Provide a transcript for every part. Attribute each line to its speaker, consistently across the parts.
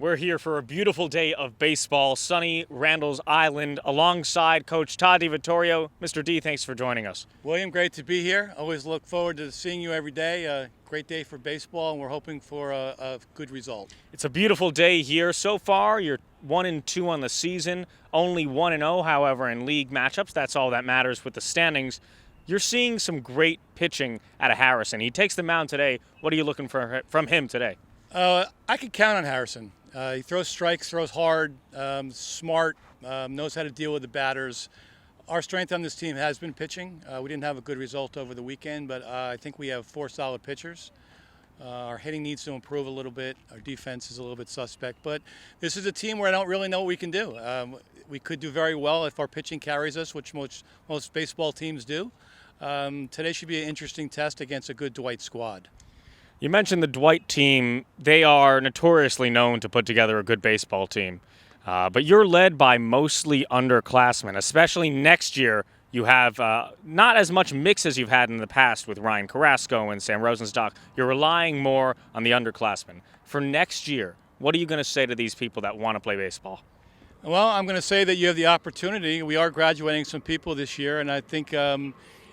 Speaker 1: We're here for a beautiful day of baseball, sunny Randall's Island, alongside Coach Todd DiVittorio. Mr. D, thanks for joining us.
Speaker 2: William, great to be here. Always look forward to seeing you every day. Great day for baseball, and we're hoping for a good result.
Speaker 1: It's a beautiful day here. So far, you're 1-2 on the season, only 1-0, however, in league matchups. That's all that matters with the standings. You're seeing some great pitching out of Harrison. He takes the mound today. What are you looking for from him today?
Speaker 2: I could count on Harrison. He throws strikes, throws hard, smart, knows how to deal with the batters. Our strength on this team has been pitching. We didn't have a good result over the weekend, but I think we have 4 solid pitchers. Our hitting needs to improve a little bit. Our defense is a little bit suspect, but this is a team where I don't really know what we can do. We could do very well if our pitching carries us, which most baseball teams do. Today should be an interesting test against a good Dwight squad.
Speaker 1: You mentioned the Dwight team. They are notoriously known to put together a good baseball team. But you're led by mostly underclassmen, especially next year. You have not as much mix as you've had in the past with Ryan Carrasco and Sam Rosenstock. You're relying more on the underclassmen. For next year, what are you going to say to these people that want to play baseball?
Speaker 2: Well, I'm going to say that you have the opportunity. We are graduating some people this year, and I think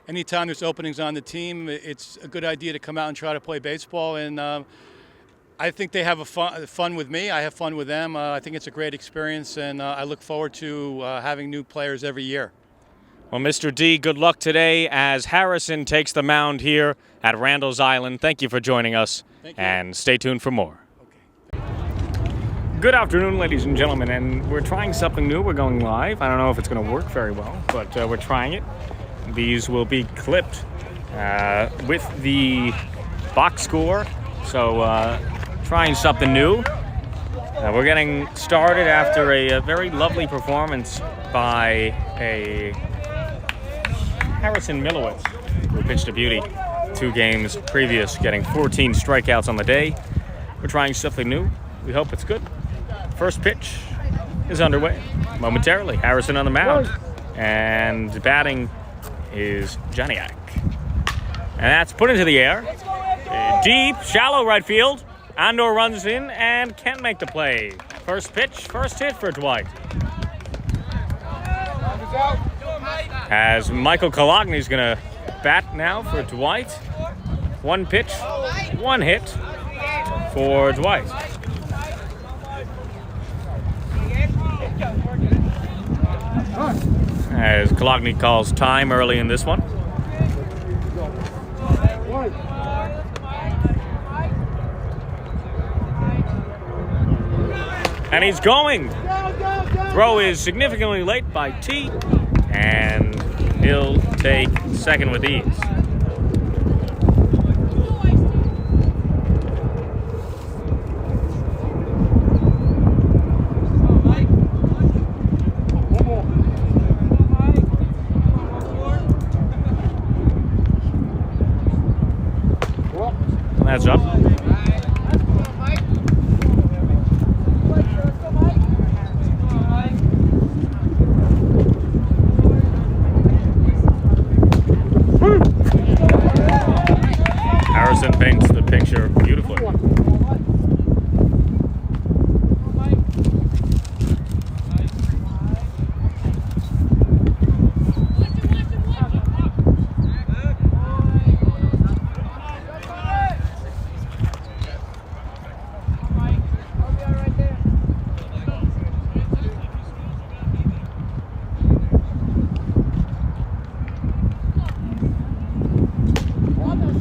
Speaker 2: anytime there's openings on the team, it's a good idea to come out and try to play baseball. And I think they have fun with me. I have fun with them. I think it's a great experience, and I look forward to having new players every year.
Speaker 1: Well, Mr. D, good luck today as Harrison takes the mound here at Randall's Island. Thank you for joining us, and stay tuned for more. Okay. Good afternoon, ladies and gentlemen, and we're trying something new. We're going live. I don't know if it's going to work very well, but we're trying it. These will be clipped with the box score, so trying something new. We're getting started after a very lovely performance by a Harrison Milowitz, who pitched a beauty 2 games previous, getting 14 strikeouts on the day. We're trying something new. We hope it's good. First pitch is underway momentarily. Harrison on the mound, and batting is Janiak. And that's put into the air. Deep, shallow right field. Andor runs in and can't make the play. First pitch, first hit for Dwight. As Michael Kalogny's going to bat now for Dwight. 1 pitch, 1 hit for Dwight. As Kalogny calls time early in this one. And he's going. Throw is significantly late by T, and he'll take second with ease. That's up. Harrison paints the picture beautifully.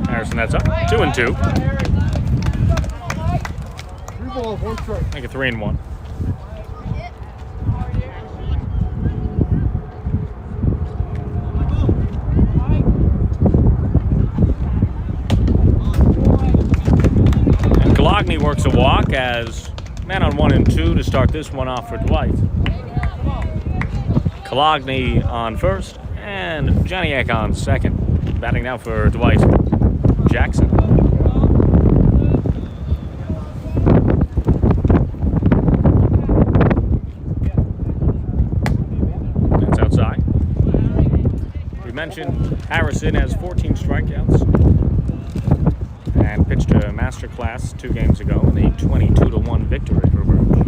Speaker 1: Harrison, that's up. 2-2.
Speaker 3: 3 balls, 1 strike.
Speaker 1: Make it 3-1. And Kalogny works a walk as man on 1 and 2 to start this one off for Dwight. Kalogny on first and Janiak on second. Batting now for Dwight. Jackson. That's outside. We mentioned Harrison has 14 strikeouts and pitched a master class 2 games ago in a 22-1 victory over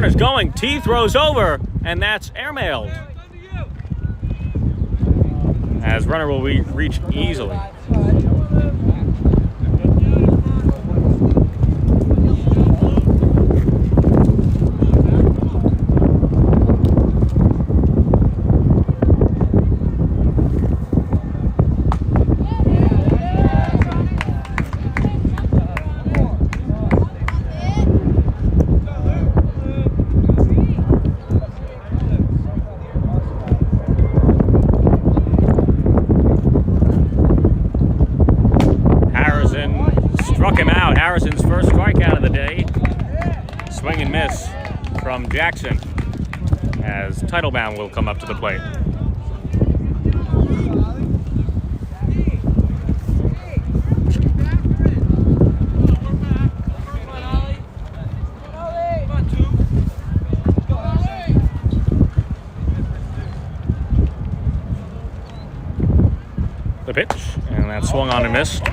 Speaker 1: corner's going. T throws over, and that's airmailed. As runner will reach easily. Harrison's first strikeout of the day. Swing and miss from Jackson as Titlebaum will come up to the plate. The pitch, and that swung on and missed.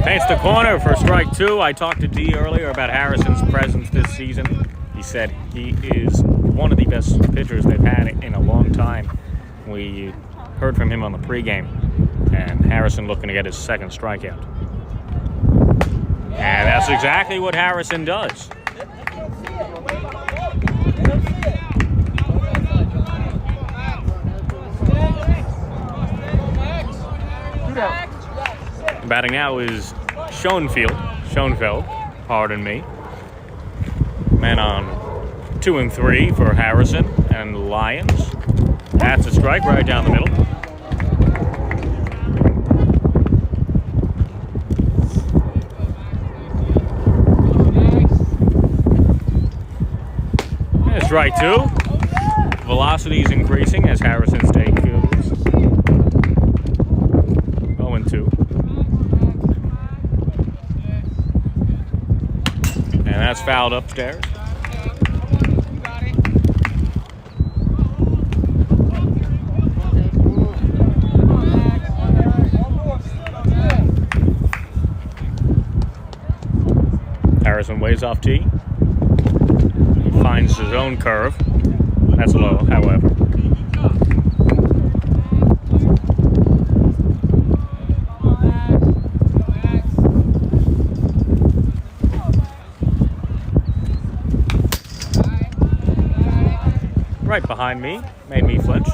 Speaker 1: Paints the corner for strike two. I talked to D earlier about Harrison's presence this season. He said he is one of the best pitchers they've had in a long time. We heard from him on the pregame, and Harrison looking to get his second strikeout. And that's exactly what Harrison does. Batting now is Schoenfeld, pardon me. Man on 2 and 3 for Harrison and Lions. That's a strike right down the middle. And strike two. Velocity is increasing as Harrison's take goes 0 and 2. And that's fouled upstairs. Harrison waves off tee. He finds his own curve. That's low, however. Right behind me, made me flinch.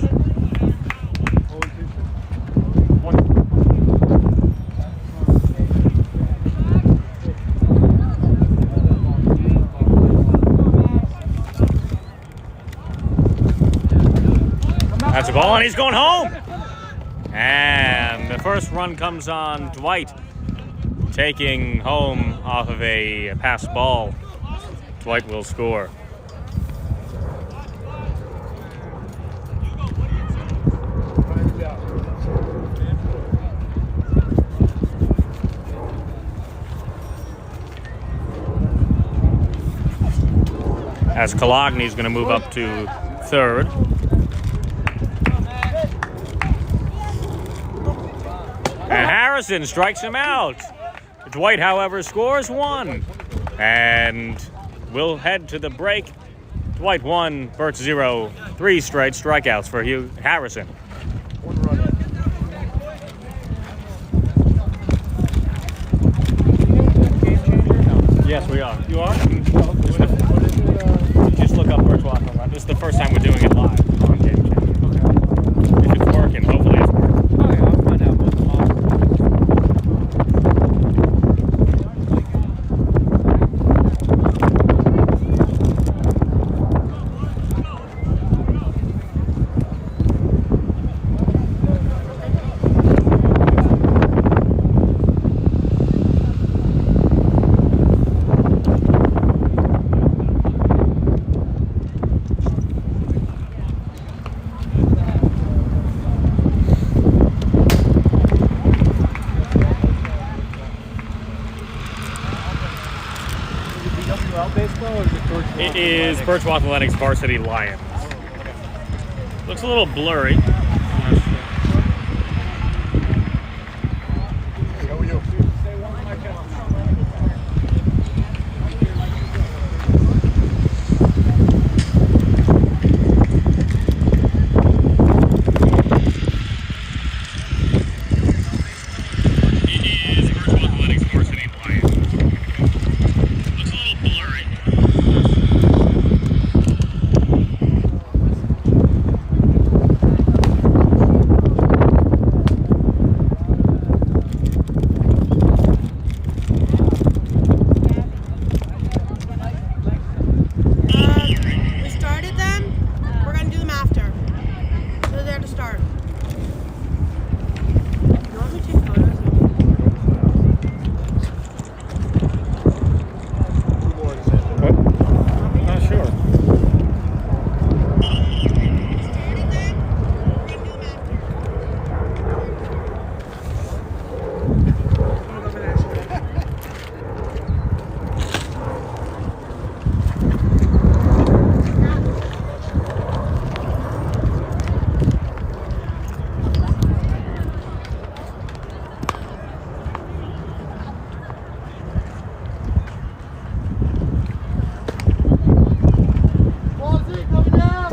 Speaker 1: That's a ball, and he's going home. And the first run comes on Dwight, taking home off of a pass ball. Dwight will score. As Kalogny's going to move up to third. And Harrison strikes him out. Dwight, however, scores 1. And we'll head to the break. Dwight 1, Burt 0. 3 straight strikeouts for Harrison. Yes, we are. You are? Just look up Bert's Walk on Run. This is the first time we're doing it live on Game Changer. Okay. If it's working, hopefully it's working.
Speaker 3: Oh, yeah, I'll find out what's though, or is it Birchwell?
Speaker 1: It is Birchwell Athletics Varsity Lions. Looks a little blurry.
Speaker 3: How are you?
Speaker 4: We started them. We're gonna do them after. So they're to start. You want me to take photos?
Speaker 1: Not sure.
Speaker 4: Started them. We're gonna do them
Speaker 3: Ballsy, coming down!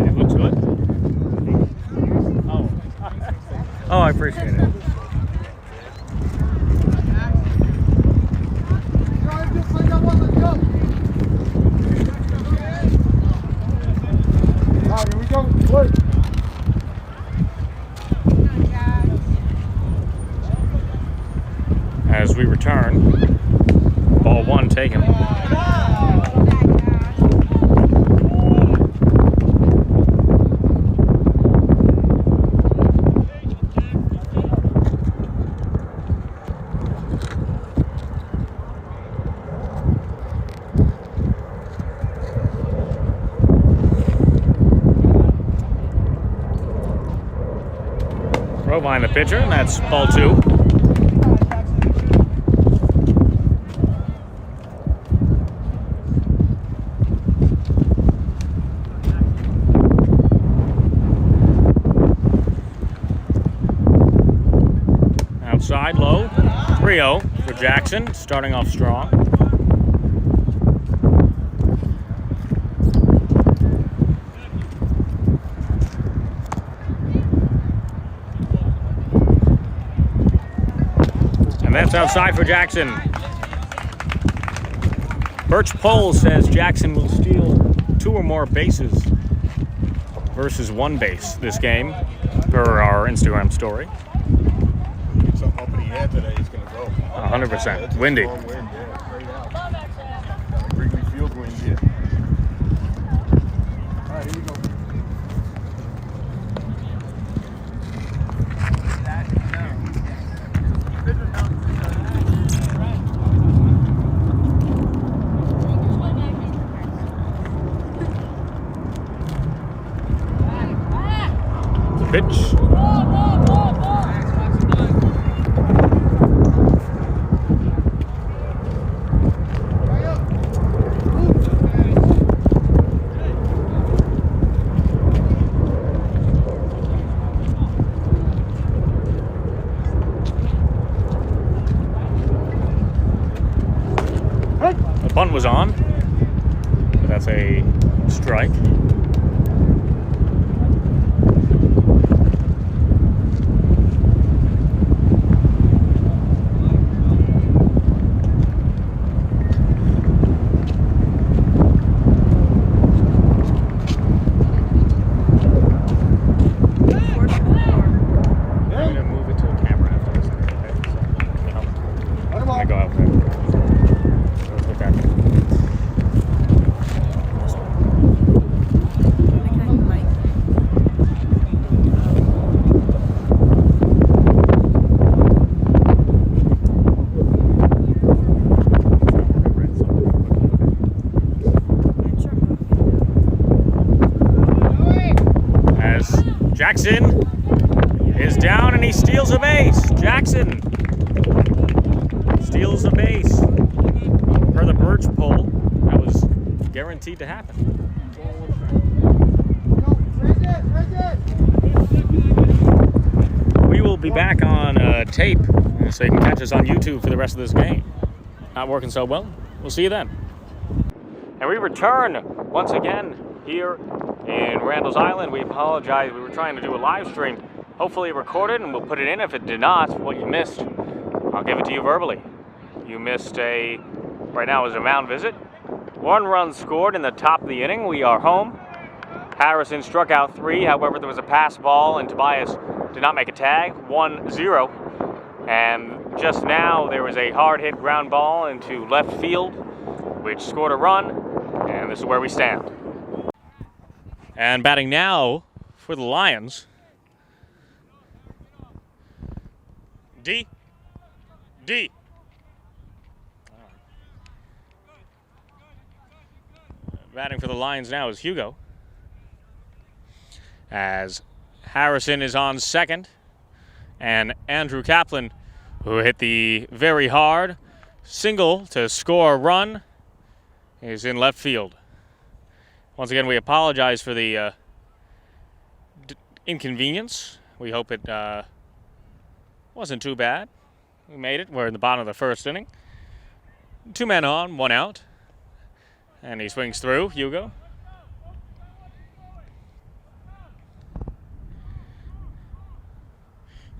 Speaker 1: It looks good. Oh. Oh, I appreciate it.
Speaker 3: Drive, just bring that one, let's go! Alright, here we go. Wait.
Speaker 1: As we return, ball one taken. Rosen the pitcher, and that's ball two. Outside low, 3-0 for Jackson, starting off strong. And that's outside for Jackson. Birch Poll says Jackson will steal 2 or more bases versus 1 base this game, per our Instagram story.
Speaker 3: Something up in the air today is going to go.
Speaker 1: 100%. Windy.
Speaker 3: Strong wind, yeah, straight out. Wrigley Field wind, yeah. Alright, here we go.
Speaker 1: Pitch. The bunt was on, but that's a strike. I'm gonna move it to a camera after this. Okay? So, I'm gonna go out there. Let's look at it. is down and he steals a base. Jackson steals the base. Per the Birch poll, that was guaranteed to happen. We will be back on tape so you can catch us on YouTube for the rest of this game. Not working so well. We'll see you then. And we return once again here in Randall's Island. We apologize. We were trying to do a live stream. Hopefully it recorded and we'll put it in. If it did not, what you missed, I'll give it to you verbally. You missed right now is a mound visit. 1 run scored in the top of the inning. We are home. Harrison struck out 3. However, there was a pass ball and Tobias did not make a tag. 1-0. And just now there was a hard hit ground ball into left field, which scored a run. And this is where we stand. And batting now for the Lions. D. Batting for the Lions now is Hugo. As Harrison is on second. And Andrew Kaplan, who hit the very hard single to score a run, is in left field. Once again, we apologize for the inconvenience. We hope it wasn't too bad. We made it. We're in the bottom of the first inning. 2 men on, 1 out. And he swings through, Hugo.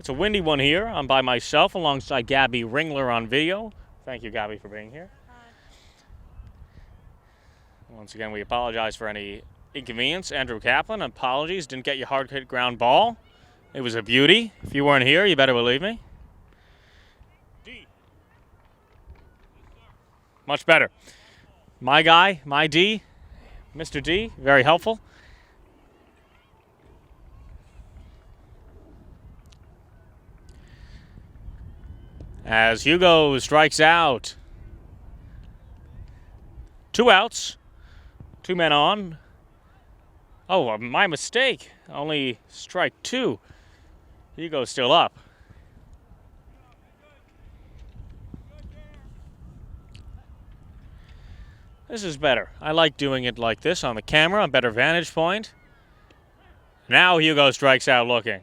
Speaker 1: It's a windy one here. I'm by myself alongside Gabby Ringler on video. Thank you, Gabby, for being here. Once again, we apologize for any inconvenience. Andrew Kaplan, apologies. Didn't get your hard hit ground ball. It was a beauty. If you weren't here, you better believe me. D. Much better. My guy, my D, Mr. D, very helpful. As Hugo strikes out. 2 outs. 2 men on. Oh, my mistake. Only strike 2. Hugo's still up. This is better. I like doing it like this on the camera, a better vantage point. Now Hugo strikes out looking.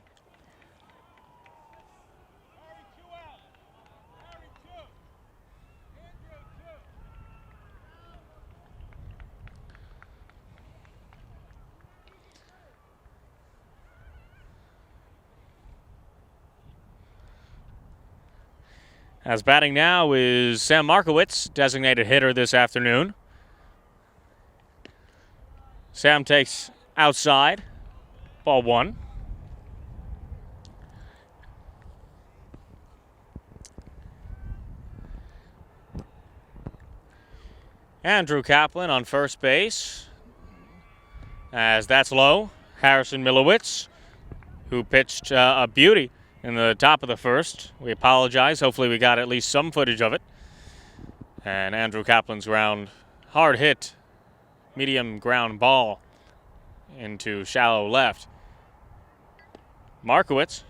Speaker 1: As batting now is Sam Markowitz, designated hitter this afternoon. Sam takes outside, ball 1. Andrew Kaplan on first base, as that's low. Harrison Milowitz, who pitched a beauty in the top of the first. We apologize. Hopefully we got at least some footage of it. And Andrew Kaplan's ground, hard hit, medium ground ball into shallow left. Markowitz.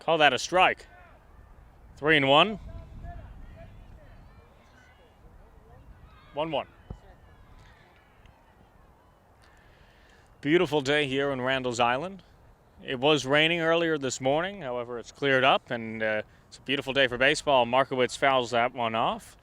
Speaker 1: Call that a strike. 3-1. 1-1. Beautiful day here in Randall's Island. It was raining earlier this morning, however, it's cleared up, and it's a beautiful day for baseball. Markowitz fouls that one off.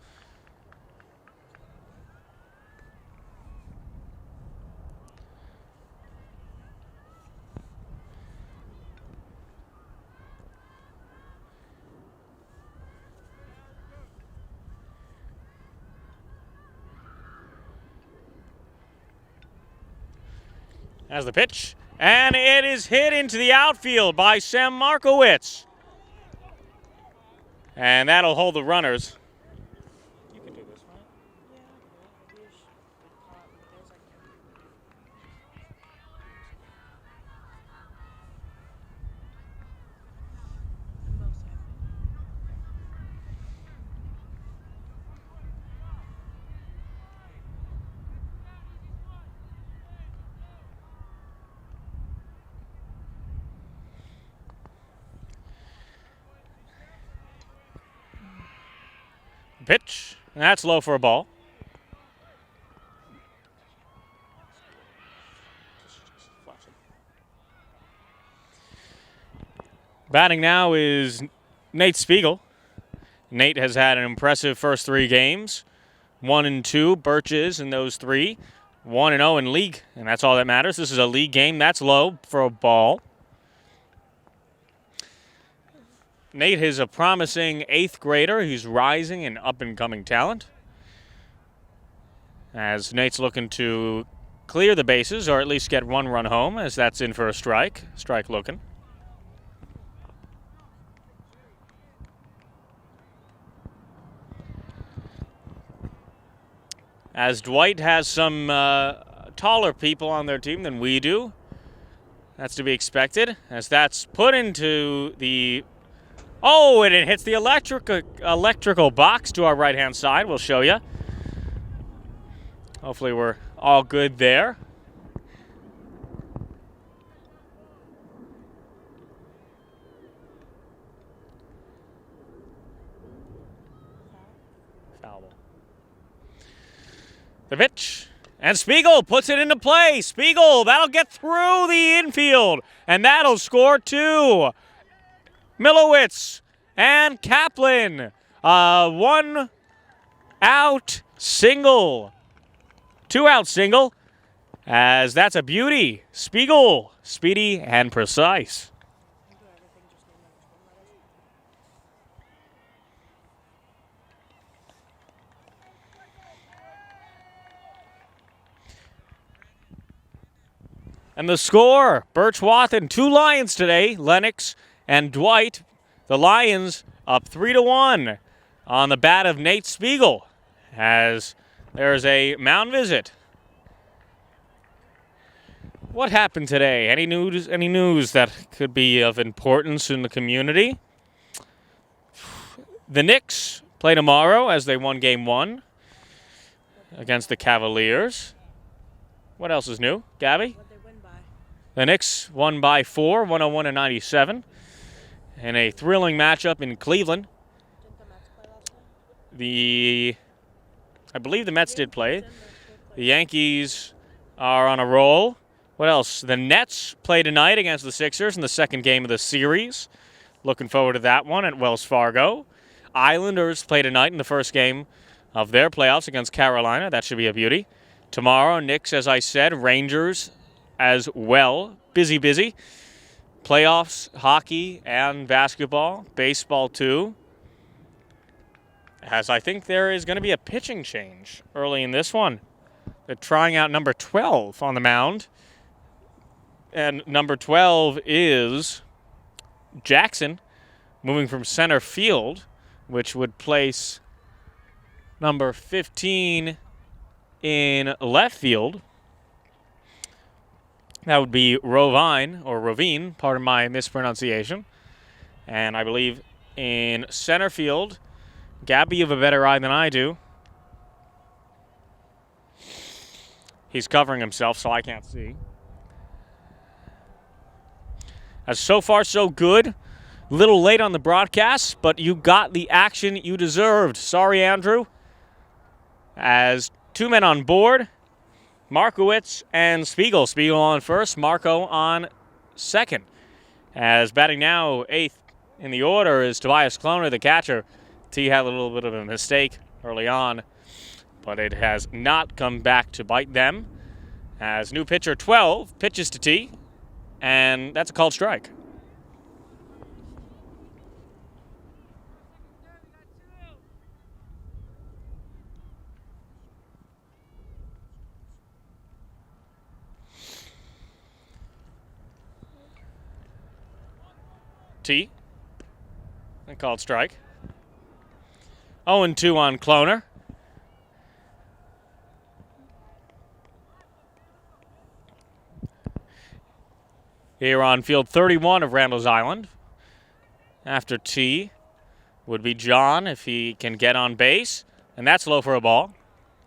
Speaker 1: As the pitch, and it is hit into the outfield by Sam Markowitz. And that'll hold the runners. You can do this, right? Pitch. That's low for a ball. Batting now is Nate Spiegel. Nate has had an impressive first 3 games. 1-2, Birches in those 3. 1-0 in league, and that's all that matters. This is a league game. That's low for a ball. Nate is a promising 8th grader. He's rising and up-and-coming talent. As Nate's looking to clear the bases, or at least get 1 run home, as that's in for a strike. Strike looking. As Dwight has some taller people on their team than we do. That's to be expected, as that's put into the... Oh, and it hits the electrical box to our right-hand side. We'll show you. Hopefully we're all good there. Foul ball. The pitch. And Spiegel puts it into play. Spiegel, that'll get through the infield. And that'll score 2. Milowitz and Kaplan. 1 out single. 2 out single. As that's a beauty. Spiegel, speedy and precise. And the score, Birch Wathen, 2 Lions today, Lennox and Dwight. The Lions up 3-1 on the bat of Nate Spiegel, as there's a mound visit. What happened today? Any news that could be of importance in the community? The Knicks play tomorrow as they won Game 1 against the Cavaliers. What else is new, Gabby? The Knicks won by 4, 101-97, in a thrilling matchup in Cleveland. I believe the Mets did play. The Yankees are on a roll. What else? The Nets play tonight against the Sixers in the second game of the series. Looking forward to that one at Wells Fargo. Islanders play tonight in the first game of their playoffs against Carolina. That should be a beauty. Tomorrow, Knicks, as I said, Rangers as well. Busy. Playoffs, hockey and basketball, baseball too. As I think there is going to be a pitching change early in this one. They're trying out number 12 on the mound. And number 12 is Jackson, moving from center field, which would place number 15 in left field. That would be Rovine, pardon my mispronunciation. And I believe in center field, Gabby, you have a better eye than I do. He's covering himself, so I can't see. As so far, so good. Little late on the broadcast, but you got the action you deserved. Sorry, Andrew. As 2 men on board, Markowitz and Spiegel. Spiegel on first, Marco on second. As batting now 8th in the order is Tobias Kloner, the catcher. T had a little bit of a mistake early on, but it has not come back to bite them. As new pitcher 12 pitches to T, and that's a called strike. T, and called strike. 0-2 on Kloner. Here on field 31 of Randall's Island. After T would be John if he can get on base. And that's low for a ball.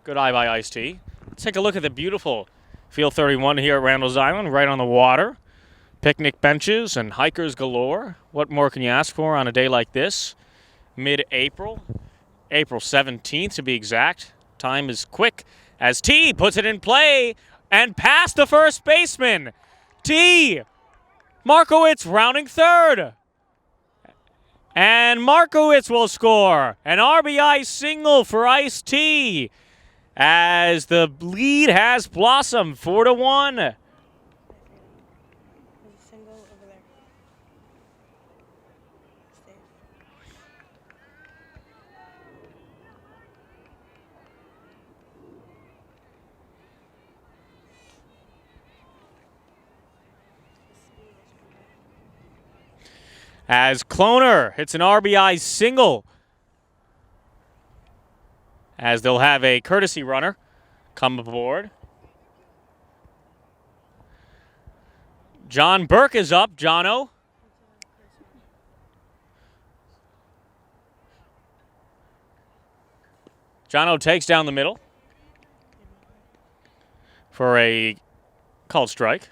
Speaker 1: Good eye by Ice-T. Let's take a look at the beautiful field 31 here at Randall's Island, right on the water. Picnic benches and hikers galore. What more can you ask for on a day like this? Mid-April. April 17th to be exact. Time is quick as T puts it in play and past the first baseman. T. Markowitz rounding third. And Markowitz will score. An RBI single for Ice-T as the lead has blossomed 4-1.
Speaker 4: There's a single over there. Stay.
Speaker 1: As Cloner hits an RBI single. As they'll have a courtesy runner come aboard. John Burke is up. Jono. Jono takes down the middle for a called strike.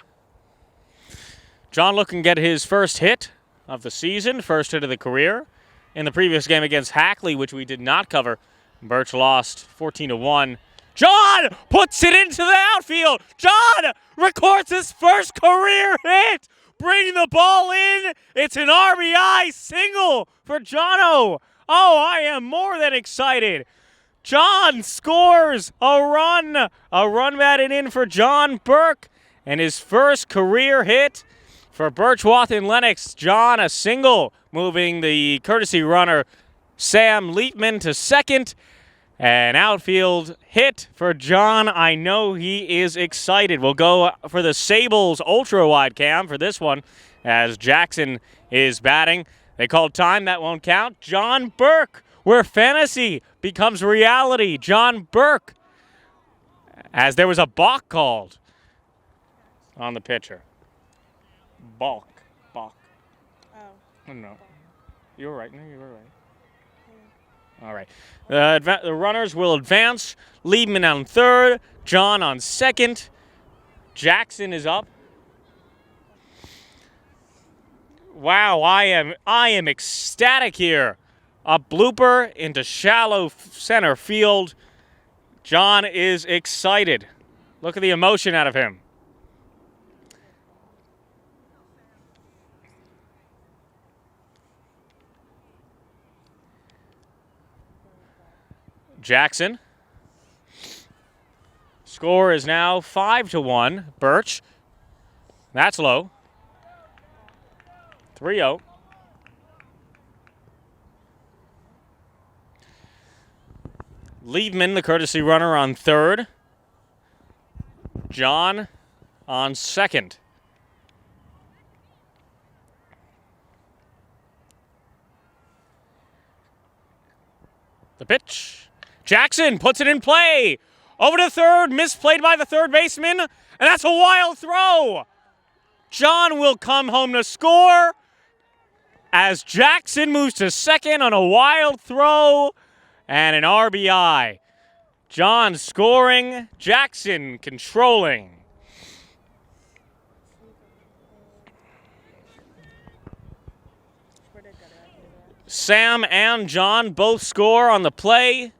Speaker 1: John looking to get his first hit of the season, first hit of the career. In the previous game against Hackley, which we did not cover, Birch lost 14-1. John puts it into the outfield. John records his first career hit. Bring the ball in. It's an RBI single for Jono. Oh, I am more than excited. John scores a run. A run batted in for John Burke. And his first career hit for Birchwath and Lennox. John a single, moving the courtesy runner Sam Leitman to second. An outfield hit for John. I know he is excited. We'll go for the Sables ultra-wide cam for this one as Jackson is batting. They called time. That won't count. John Burke, where fantasy becomes reality. John Burke, as there was a balk called on the pitcher. Balk.
Speaker 4: Oh.
Speaker 1: No. You were right. No, you were right. All right. The runners will advance. Liebman on third. John on second. Jackson is up. Wow, I am ecstatic here. A blooper into shallow center field. John is excited. Look at the emotion out of him. Jackson. Score is now 5-1. Birch. That's low. 3-0. Liebman, the courtesy runner, on third. John on second. The pitch. Jackson puts it in play. Over to third, misplayed by the third baseman, and that's a wild throw. John will come home to score as Jackson moves to second on a wild throw and an RBI. John scoring, Jackson controlling. Sam and John both score on the play.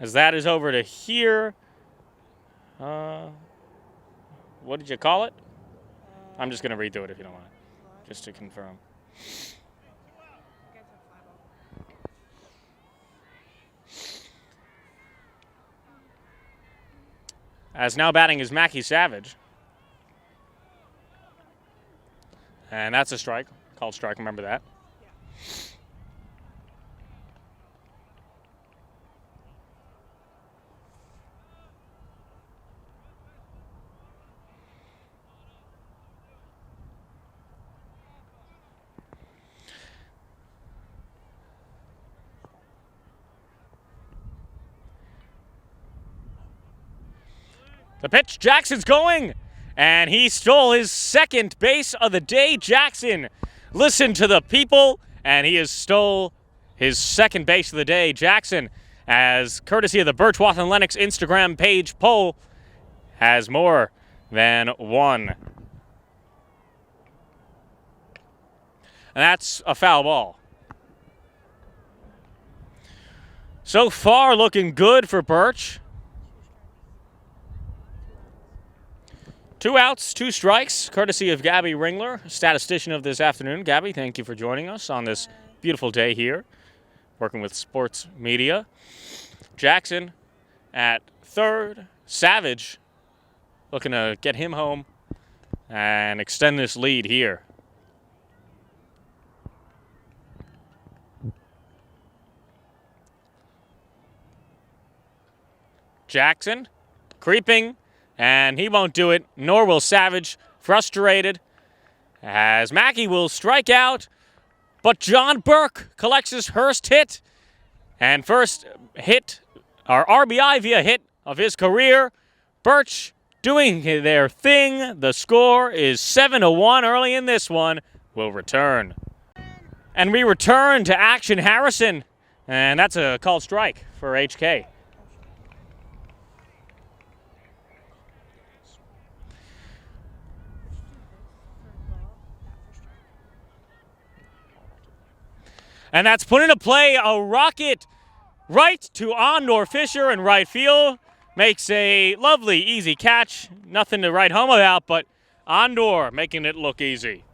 Speaker 1: As that is over to here. What did you call it? I'm just going to read through it if you don't want it, just to confirm. As now batting is Mackie Savage. And that's a strike. Called strike, remember that. The pitch, Jackson's going, and he stole his second base of the day. Jackson listened to the people, and he has stole his second base of the day. Jackson, as courtesy of the Birchwath and Lennox Instagram page poll, has more than one. And that's a foul ball. So far, looking good for Birch. 2 outs, 2 strikes, courtesy of Gabby Ringler, statistician of this afternoon. Gabby, thank you for joining us on this beautiful day here, working with sports media. Jackson at third. Savage looking to get him home and extend this lead here. Jackson creeping, and he won't do it, nor will Savage. Frustrated as Mackey will strike out, but John Burke collects his first hit, and first hit, or RBI via hit of his career. Birch doing their thing. The score is 7-1 early in this one. We'll return. And we return to action. Harrison, and that's a called strike for HK. And that's put into play a rocket right to Andor Fisher in right field. Makes a lovely, easy catch. Nothing to write home about, but Andor making it look easy.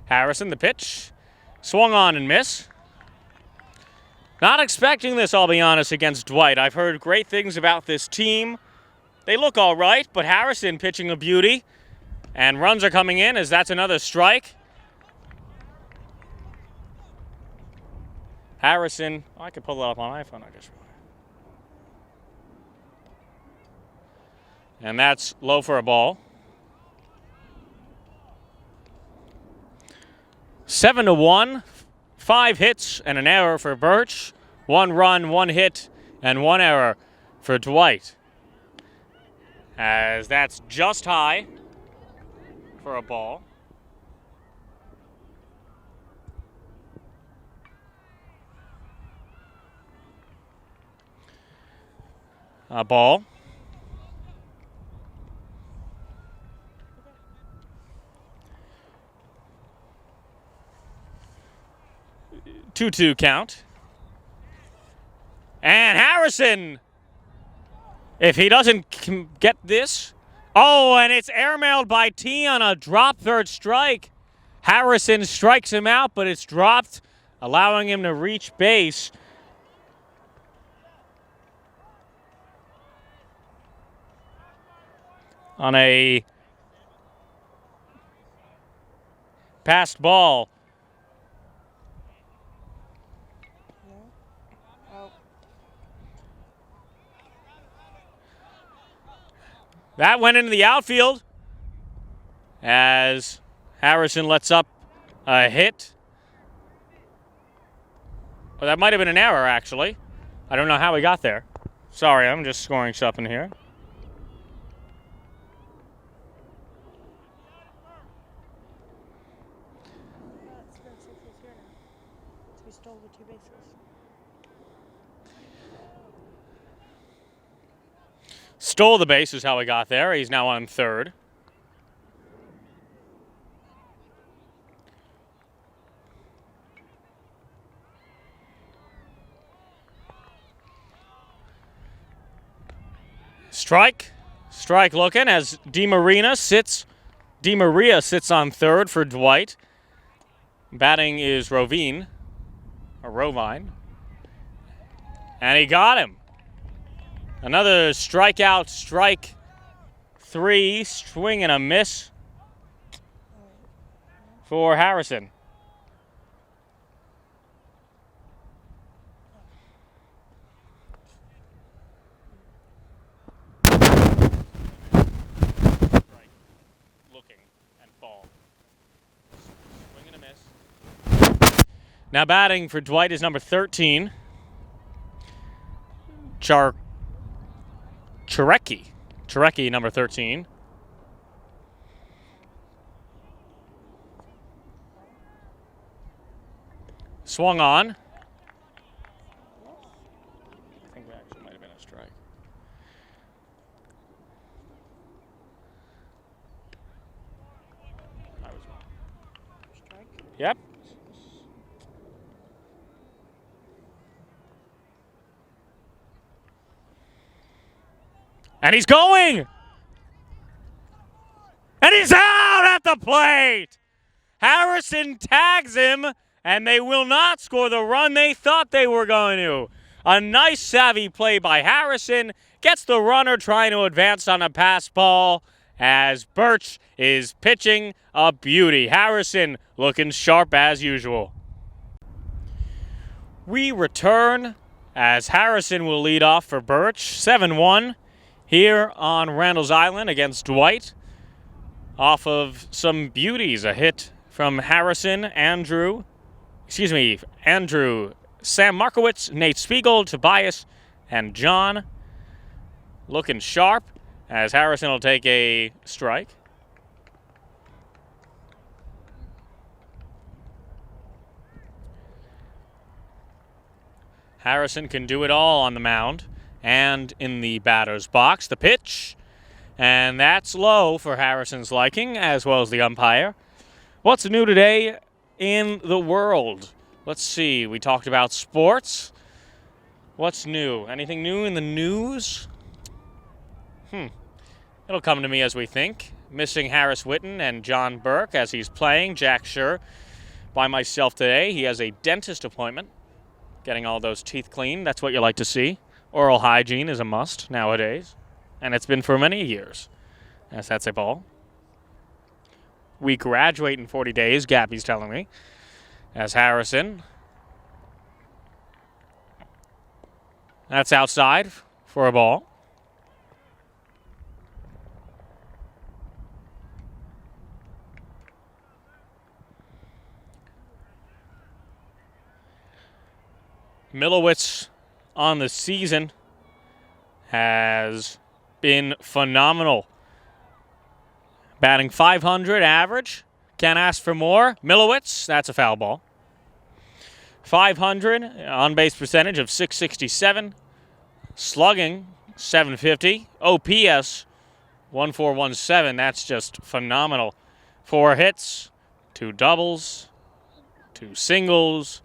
Speaker 1: Harrison, the pitch. Swung on and miss. Not expecting this, I'll be honest, against Dwight. I've heard great things about this team. They look all right, but Harrison pitching a beauty. And runs are coming in as that's another strike. Harrison, I could pull that up on my iPhone, I guess. And that's low for a ball. 7-1. 5 hits and an error for Birch. 1 run, 1 hit, and 1 error for Dwight. As that's just high for a ball. A ball. Two-two count. And Harrison, if he doesn't get this. Oh, and it's airmailed by T on a drop third strike. Harrison strikes him out, but it's dropped, allowing him to reach base. On a passed ball. That went into the outfield as Harrison lets up a hit. Well, that might have been an error, actually. I don't know how he got there. Sorry, I'm just scoring stuff in here.
Speaker 4: He stole the 2 bases.
Speaker 1: Stole the base is how he got there. He's now on third. Strike. Strike looking as DeMaria sits on third for Dwight. Batting is Rovine. And he got him. Another strikeout, strike 3, swing and a miss for Harrison. Looking and ball. Swing and a miss. Now batting for Dwight is number 13. Charecki, number 13. Swung on. I think that actually might have been a strike. Yep. And he's going! And he's out at the plate! Harrison tags him, and they will not score the run they thought they were going to. A nice savvy play by Harrison gets the runner trying to advance on a pass ball as Birch is pitching a beauty. Harrison looking sharp as usual. We return as Harrison will lead off for Birch, 7-1 here on Randall's Island against Dwight. Off of some beauties, a hit from Harrison, Andrew, Sam Markowitz, Nate Spiegel, Tobias, and John. Looking sharp as Harrison will take a strike. Harrison can do it all on the mound and in the batter's box. The pitch, and that's low for Harrison's liking, as well as the umpire. What's new today in the world? Let's see. We talked about sports. What's new? Anything new in the news? It'll come to me as we think. Missing Harris Witten and John Burke as he's playing. Jack Schur by myself today. He has a dentist appointment. Getting all those teeth cleaned. That's what you like to see. Oral hygiene is a must nowadays. And it's been for many years. Yes, that's a ball. We graduate in 40 days, Gappy's telling me. As Harrison. That's outside for a ball. Milowitz on the season has been phenomenal. Batting .500 average. Can't ask for more. Milowitz, that's a foul ball. .500, on-base percentage of .667. Slugging, .750. OPS, 1.417. That's just phenomenal. 4 hits, 2 doubles, 2 singles,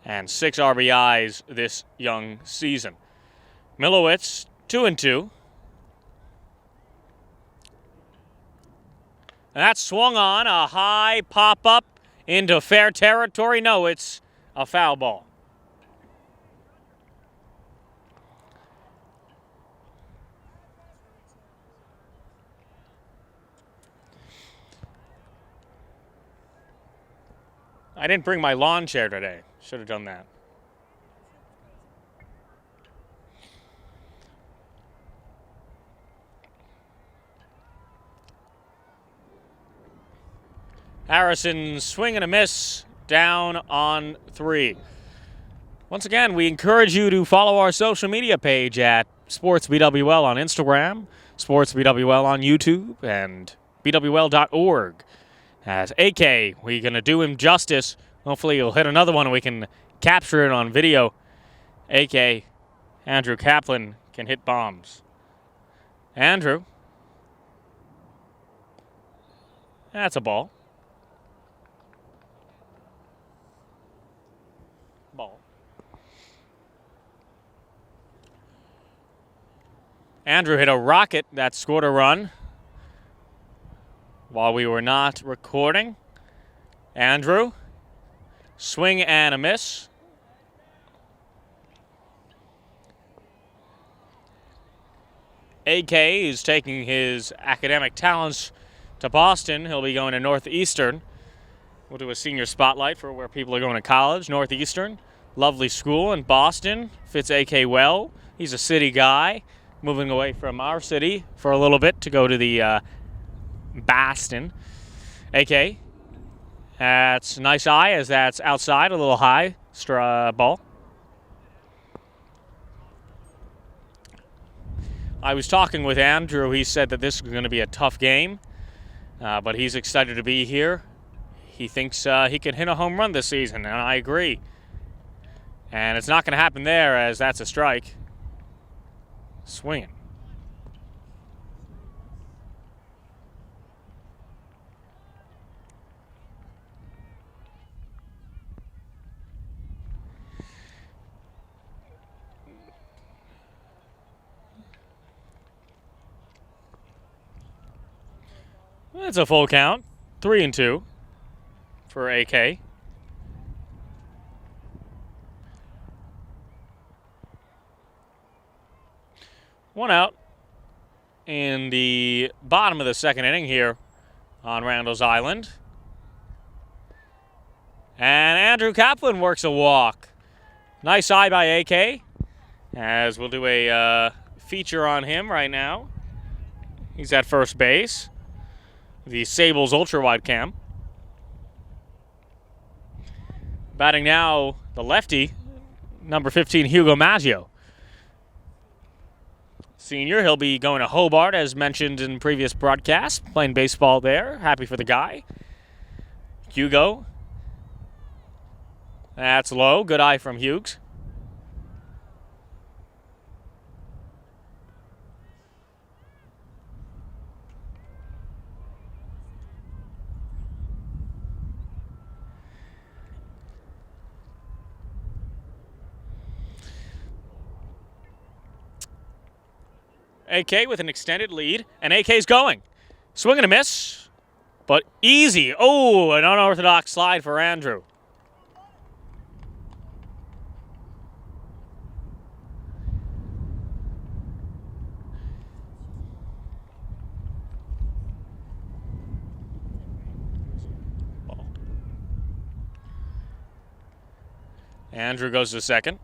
Speaker 1: and 6 RBIs this young season. Milowitz, 2-2. And that swung on, a high pop-up into fair territory. No, it's a foul ball. I didn't bring my lawn chair today. Should have done that. Harrison swing and a miss, down on 3. Once again, we encourage you to follow our social media page at Sports BWL on Instagram, Sports BWL on YouTube, and BWL.org. As AK, we're going to do him justice. Hopefully he'll hit another one and we can capture it on video. AK, Andrew Kaplan, can hit bombs. Andrew. That's a ball. Ball. Andrew hit a rocket that scored a run while we were not recording. Andrew, swing and a miss. AK is taking his academic talents to Boston. He'll be going to Northeastern. We'll do a senior spotlight for where people are going to college. Northeastern, lovely school in Boston. Fits AK well. He's a city guy, moving away from our city for a little bit to go to the Boston. AK, that's nice eye as that's outside, a little high ball. I was talking with Andrew. He said that this is going to be a tough game, but he's excited to be here. He thinks he can hit a home run this season, and I agree. And it's not going to happen there as that's a strike. Swinging. That's a full count. 3-2 for AK. One out in the bottom of the second inning here on Randall's Island. And Andrew Kaplan works a walk. Nice eye by AK, as we'll do a feature on him right now. He's at first base. The Sables ultra-wide cam. Batting now, the lefty, number 15, Hugo Maggio. Senior, he'll be going to Hobart, as mentioned in previous broadcasts, playing baseball there. Happy for the guy. Hugo. That's low. Good eye from Hughes. AK with an extended lead, and AK's going. Swing and a miss, but easy. Oh, an unorthodox slide for Andrew. Andrew goes to second.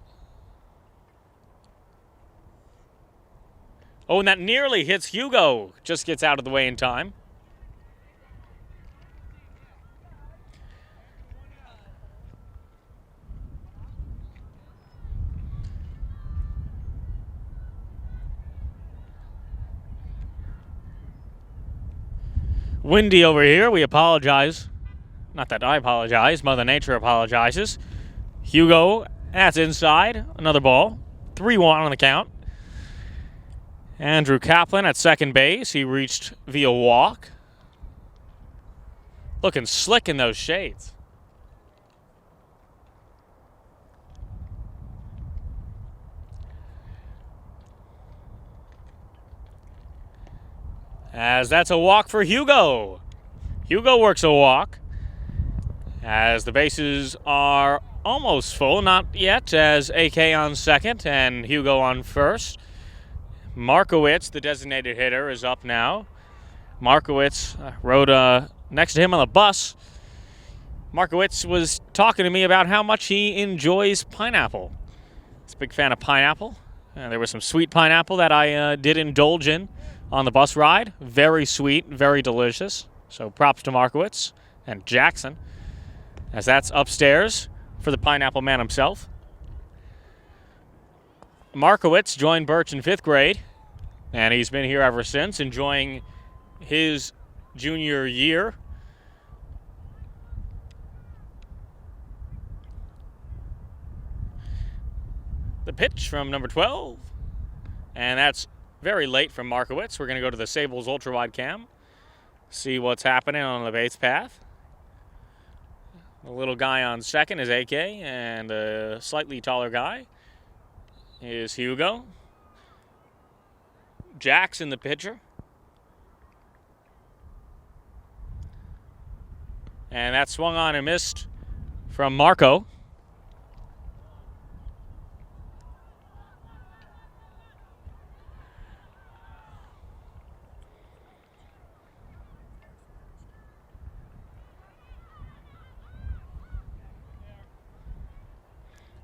Speaker 1: Oh, and that nearly hits Hugo. Just gets out of the way in time. Windy over here. We apologize. Not that I apologize. Mother Nature apologizes. Hugo, that's inside. Another ball. 3-1 on the count. Andrew Kaplan at second base. He reached via walk. Looking slick in those shades. As that's a walk for Hugo. Hugo works a walk. As the bases are almost full, not yet, as AK on second and Hugo on first. Markowitz, the designated hitter, is up now. Markowitz rode next to him on the bus. Markowitz was talking to me about how much he enjoys pineapple. He's a big fan of pineapple. There was some sweet pineapple that I did indulge in on the bus ride. Very sweet, very delicious. So props to Markowitz and Jackson, as that's upstairs for the Pineapple Man himself. Markowitz joined Birch in 5th grade, and he's been here ever since, enjoying his junior year. The pitch from number 12, and that's very late from Markowitz. We're going to go to the Sables ultra-wide cam, see what's happening on the base path. The little guy on second is AK, and a slightly taller guy is Hugo. Jackson, the pitcher. And that swung on and missed from Marco.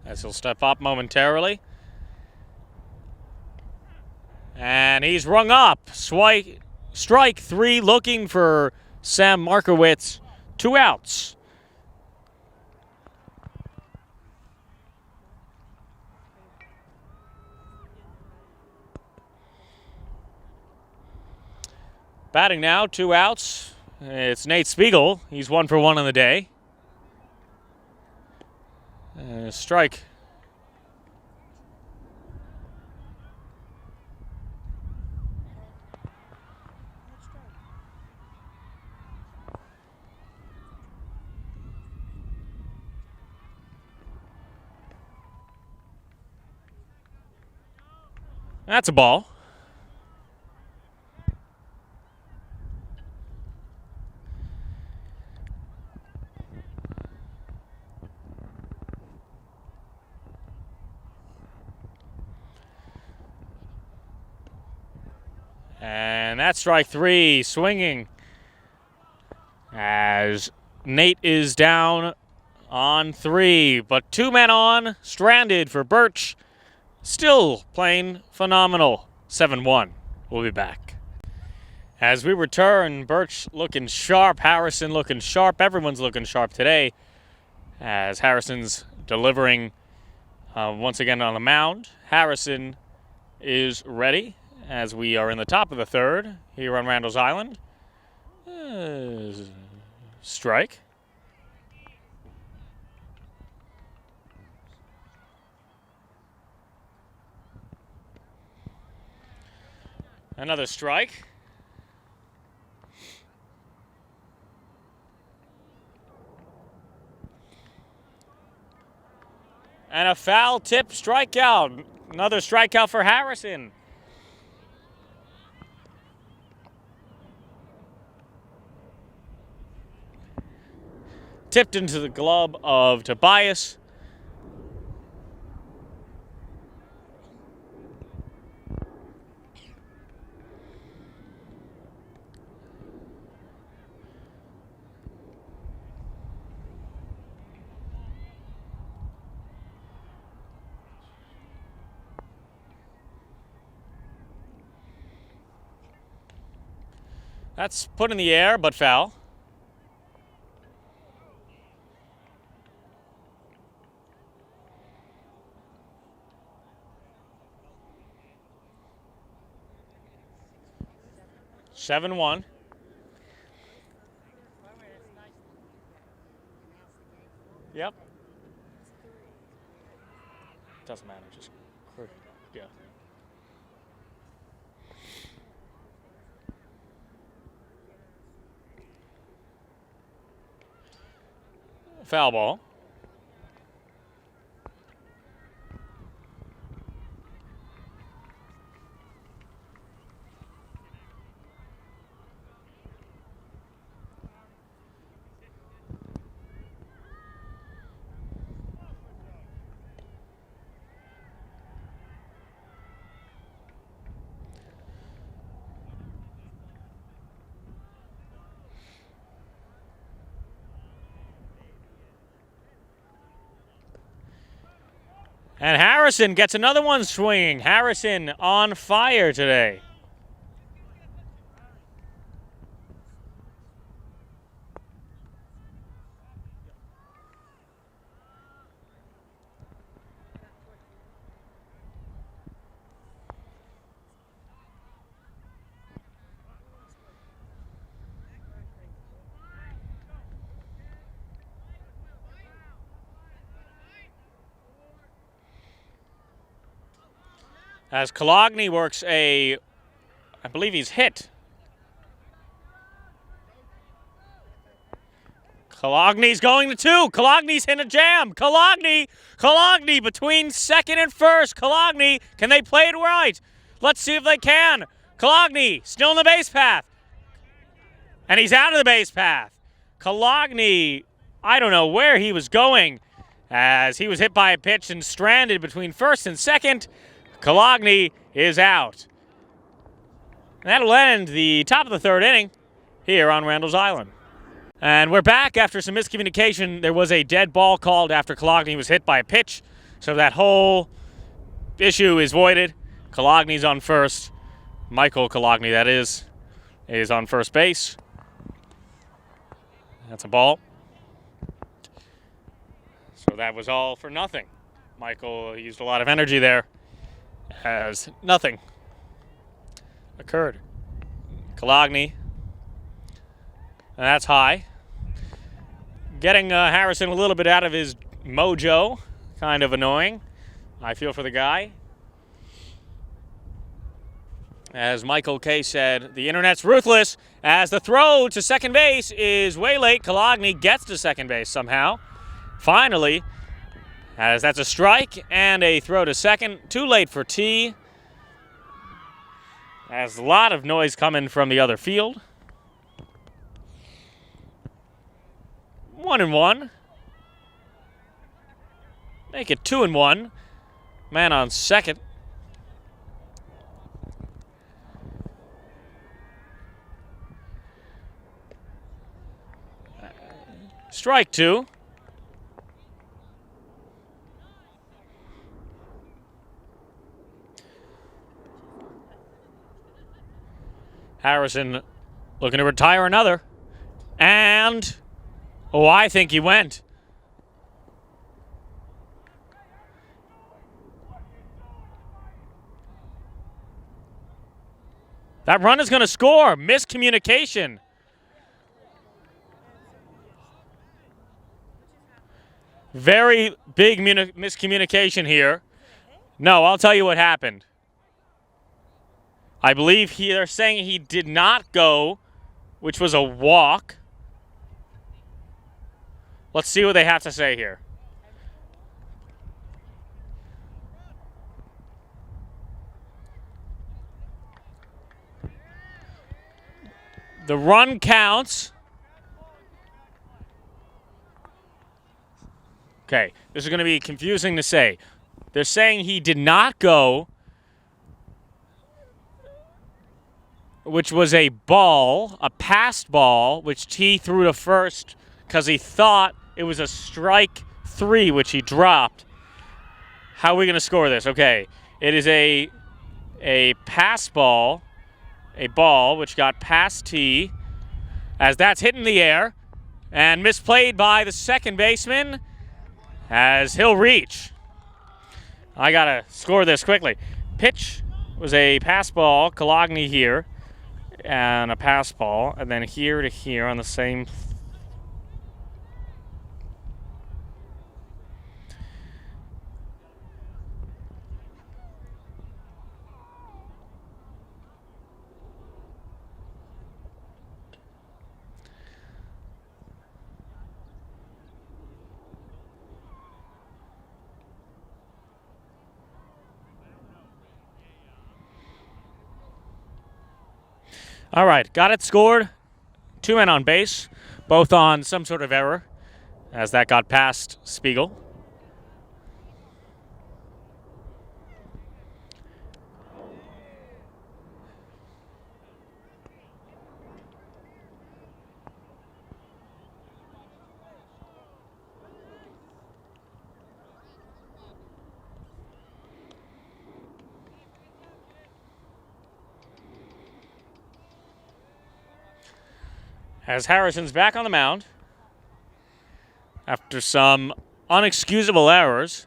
Speaker 1: As he'll step up momentarily. And he's rung up. Strike 3, looking for Sam Markowitz. 2 outs. Batting now, 2 outs. It's Nate Spiegel. He's 1 for 1 on the day. Strike. That's a ball. And that's strike 3, swinging as Nate is down on 3, but 2 men on, stranded for Birch. Still playing phenomenal. 7-1. We'll be back. As we return, Birch looking sharp, Harrison looking sharp. Everyone's looking sharp today as Harrison's delivering once again on the mound. Harrison is ready as we are in the top of the third here on Randall's Island. Strike. Another strike. And a foul tip strikeout. Another strikeout for Harrison. Tipped into the glove of Tobias. That's put in the air, but foul. Seven one. Yep. Doesn't matter, just yeah. Foul ball. And Harrison gets another one swinging. Harrison on fire today. As Cologne works I believe he's hit. Cologny's going to 2. Cologny's in a jam. Cologne between second and first. Cologne, can they play it right? Let's see if they can. Cologne still in the base path. And he's out of the base path. Cologne, I don't know where he was going as he was hit by a pitch and stranded between first and second. Cologne is out. And that'll end the top of the third inning here on Randall's Island. And we're back after some miscommunication. There was a dead ball called after Cologne was hit by a pitch. So that whole issue is voided. Cologny's on first. Michael Cologne, that is on first base. That's a ball. So that was all for nothing. Michael used a lot of energy there as nothing occurred. Cologne, and that's high. Getting Harrison a little bit out of his mojo. Kind of annoying. I feel for the guy. As Michael K. said, the internet's ruthless as the throw to second base is way late. Cologne gets to second base somehow. Finally, as that's a strike and a throw to second. Too late for T. As a lot of noise coming from the other field. 1-1. Make it 2-1. Man on second. Strike two. Harrison looking to retire another. And, oh, I think he went. That run is going to score. Miscommunication. Very big miscommunication here. No, I'll tell you what happened. I believe they're saying he did not go, which was a walk. Let's see what they have to say here. The run counts. Okay, this is going to be confusing to say. They're saying he did not go, which was a ball, a passed ball, which T threw to first because he thought it was a strike three, which he dropped. How are we going to score this? Okay, it is a pass ball, a ball which got past T as that's hit in the air and misplayed by the second baseman as he'll reach. I got to score this quickly. Pitch was a pass ball, Cologne here, and a pass ball, and then here to here on the same. All right, got it scored. 2 men on base, both on some sort of error, as that got past Spiegel. As Harrison's back on the mound after some unexcusable errors.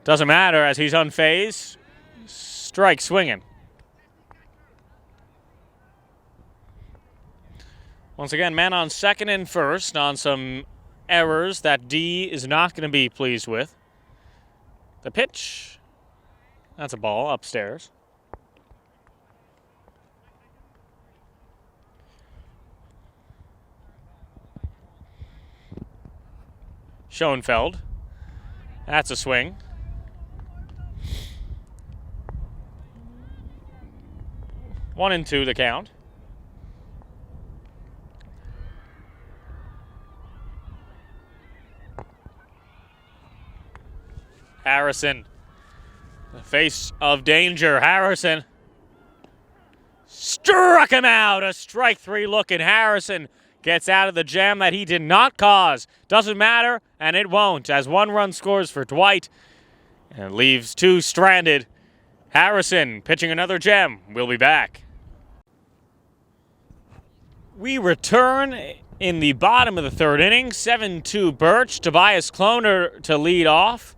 Speaker 1: Doesn't matter as he's unfazed. Strike swinging. Once again, man on second and first on some errors that D is not going to be pleased with. The pitch. That's a ball upstairs. Schoenfeld. That's a swing. One and two the count. Harrison. The face of danger. Harrison. Struck him out. A strike three look, and Harrison gets out of the jam that he did not cause. Doesn't matter, and it won't, as one run scores for Dwight and leaves two stranded. Harrison pitching another gem. We'll be back. We return in the bottom of the third inning. 7-2 Birch. Tobias Kloner to lead off.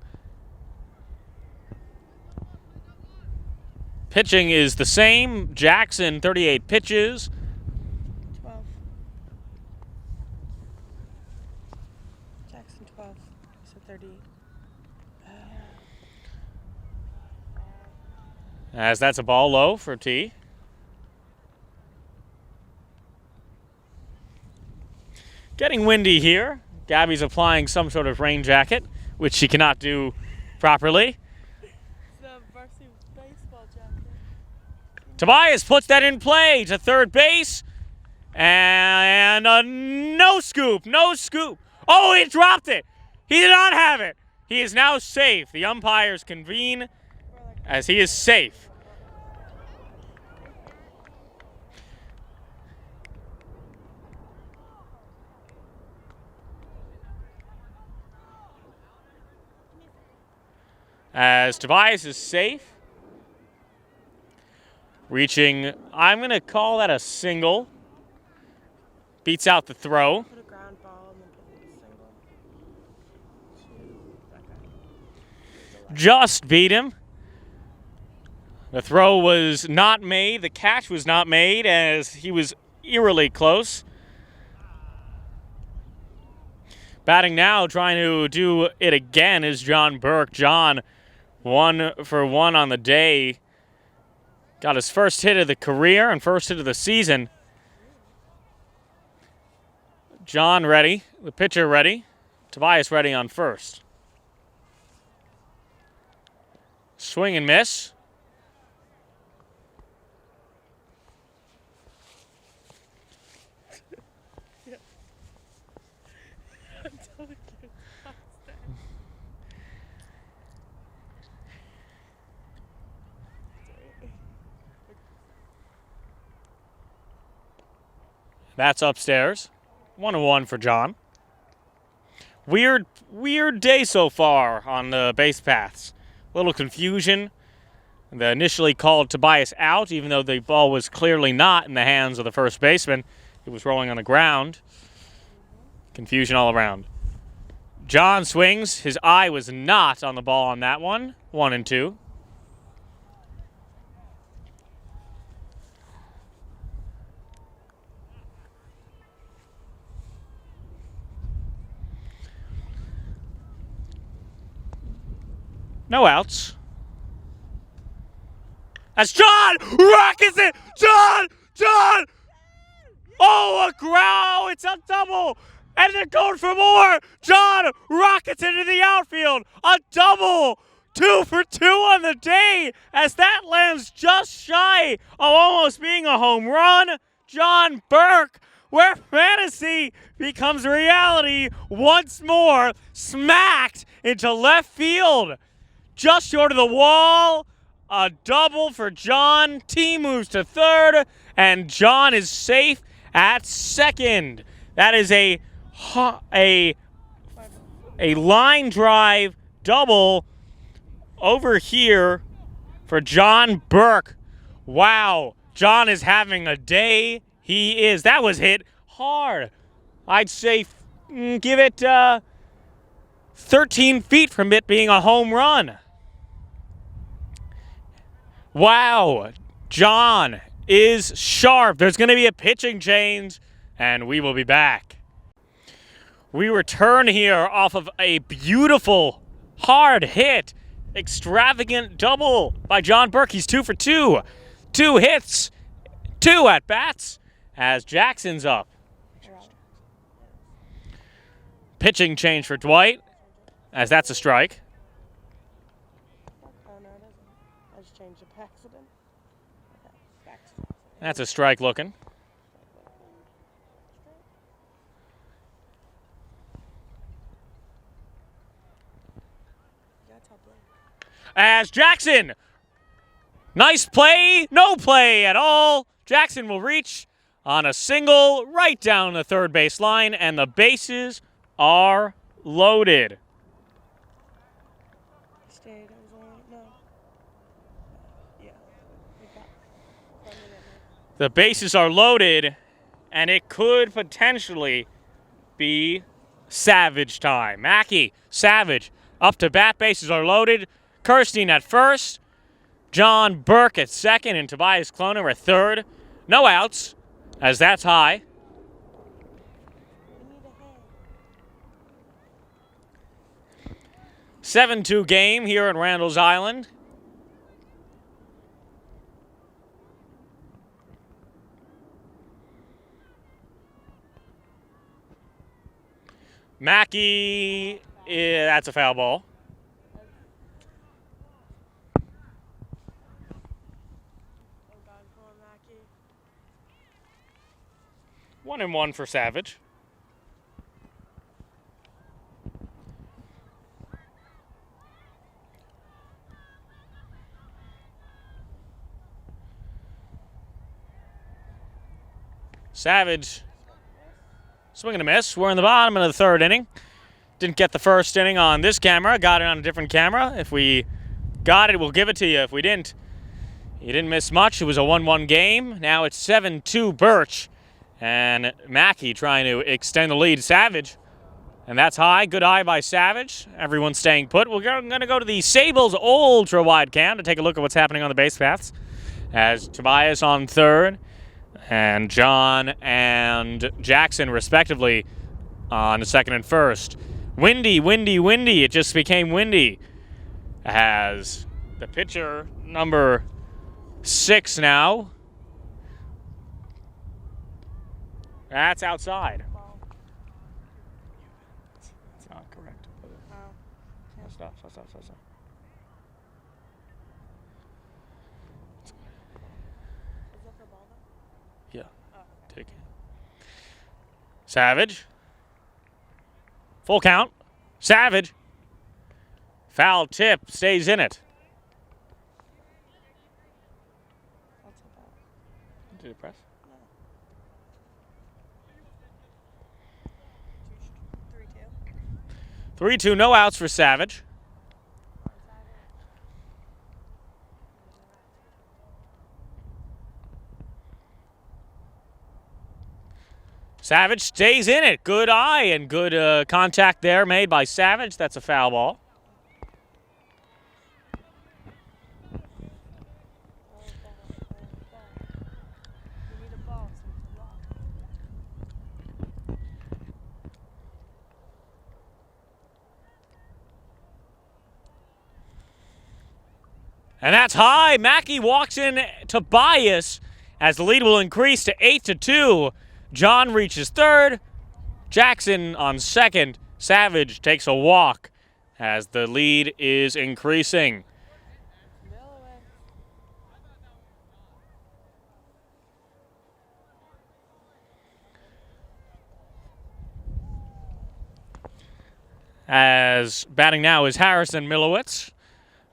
Speaker 1: Pitching is the same. Jackson, 38 pitches.
Speaker 4: 12. Jackson, 12. So 38.
Speaker 1: As that's a ball low for T. Getting windy here. Gabby's applying some sort of rain jacket, which she cannot do properly.
Speaker 4: The varsity baseball jacket.
Speaker 1: Tobias puts that in play to third base. And a no scoop. Oh, he dropped it. He did not have it. He is now safe. The umpires convene as he is safe. as Tobias is safe. Reaching, I'm going to call that a single. Beats out the throw.
Speaker 4: Put a ground ball and then put a single.
Speaker 1: Just beat him. The throw was not made. The catch was not made as he was eerily close. Batting now, trying to do it again is John Burke. John, 1 for 1 on the day. Got his first hit of the career and first hit of the season. John ready, the pitcher ready. Tobias ready on first. Swing and miss. That's upstairs. 1-1 for John. Weird day so far on the base paths. A little confusion. They initially called Tobias out, even though the ball was clearly not in the hands of the first baseman. It was rolling on the ground. Confusion all around. John swings. His eye was not on the ball on that one. 1-2. No outs. That's John! Rockets it! John! John! Oh, a growl! It's a double! And they're going for more! John rockets into the outfield! A double! 2 for 2 on the day as that lands just shy of almost being a home run. John Burke, where fantasy becomes reality once more, smacked into left field. Just short of the wall, a double for John. Team moves to third, and John is safe at second. That is a line drive double over here for John Burke. Wow, John is having a day. He is. That was hit hard. I'd say give it 13 feet from it being a home run. Wow, John is sharp. There's going to be a pitching change, and we will be back. We return here off of a beautiful, hard hit, extravagant double by John Burke. He's 2 for 2. 2 hits, 2 at-bats as Jackson's up. Pitching change for Dwight, as that's a strike. That's a strike looking. As Jackson, nice play, no play at all. Jackson will reach on a single right down the third base line, and the bases are loaded. The bases are loaded, and it could potentially be Savage time. Mackey, Savage, up to bat. Bases are loaded. Kirstein at first. John Burke at second, and Tobias Cloner at third. No outs, as that's high. (7-2) game here at Randall's Island. Mackey, that's a foul ball. One and one for Savage. Savage. Swing and a miss. We're in the bottom of the third inning. Didn't get the first inning on this camera. Got it on a different camera. If we got it. We'll give it to you. If we didn't, you didn't miss much. It was a 1-1 game. Now it's 7-2 Birch. And Mackey trying to extend the lead. Savage. And that's high. Good eye by Savage. Everyone's staying put. We're going to go to the Sables ultra-wide cam to take a look at what's happening on the base paths. As Tobias on third. And John and Jackson, respectively, on second and first. Windy, windy, windy. It just became windy. As the pitcher, number 6 now. That's outside. It's not correct. Stop. Yeah. Take it. Savage. Full count. Savage. Foul tip. Stays in it. Did it press? 3-2. No outs for Savage. Savage stays in it. Good eye and good contact there made by Savage. That's a foul ball. And that's high. Mackey walks in to Bias as the lead will increase to 8-2. John reaches third. Jackson on second. Savage takes a walk as the lead is increasing. As batting now is Harrison Milowitz.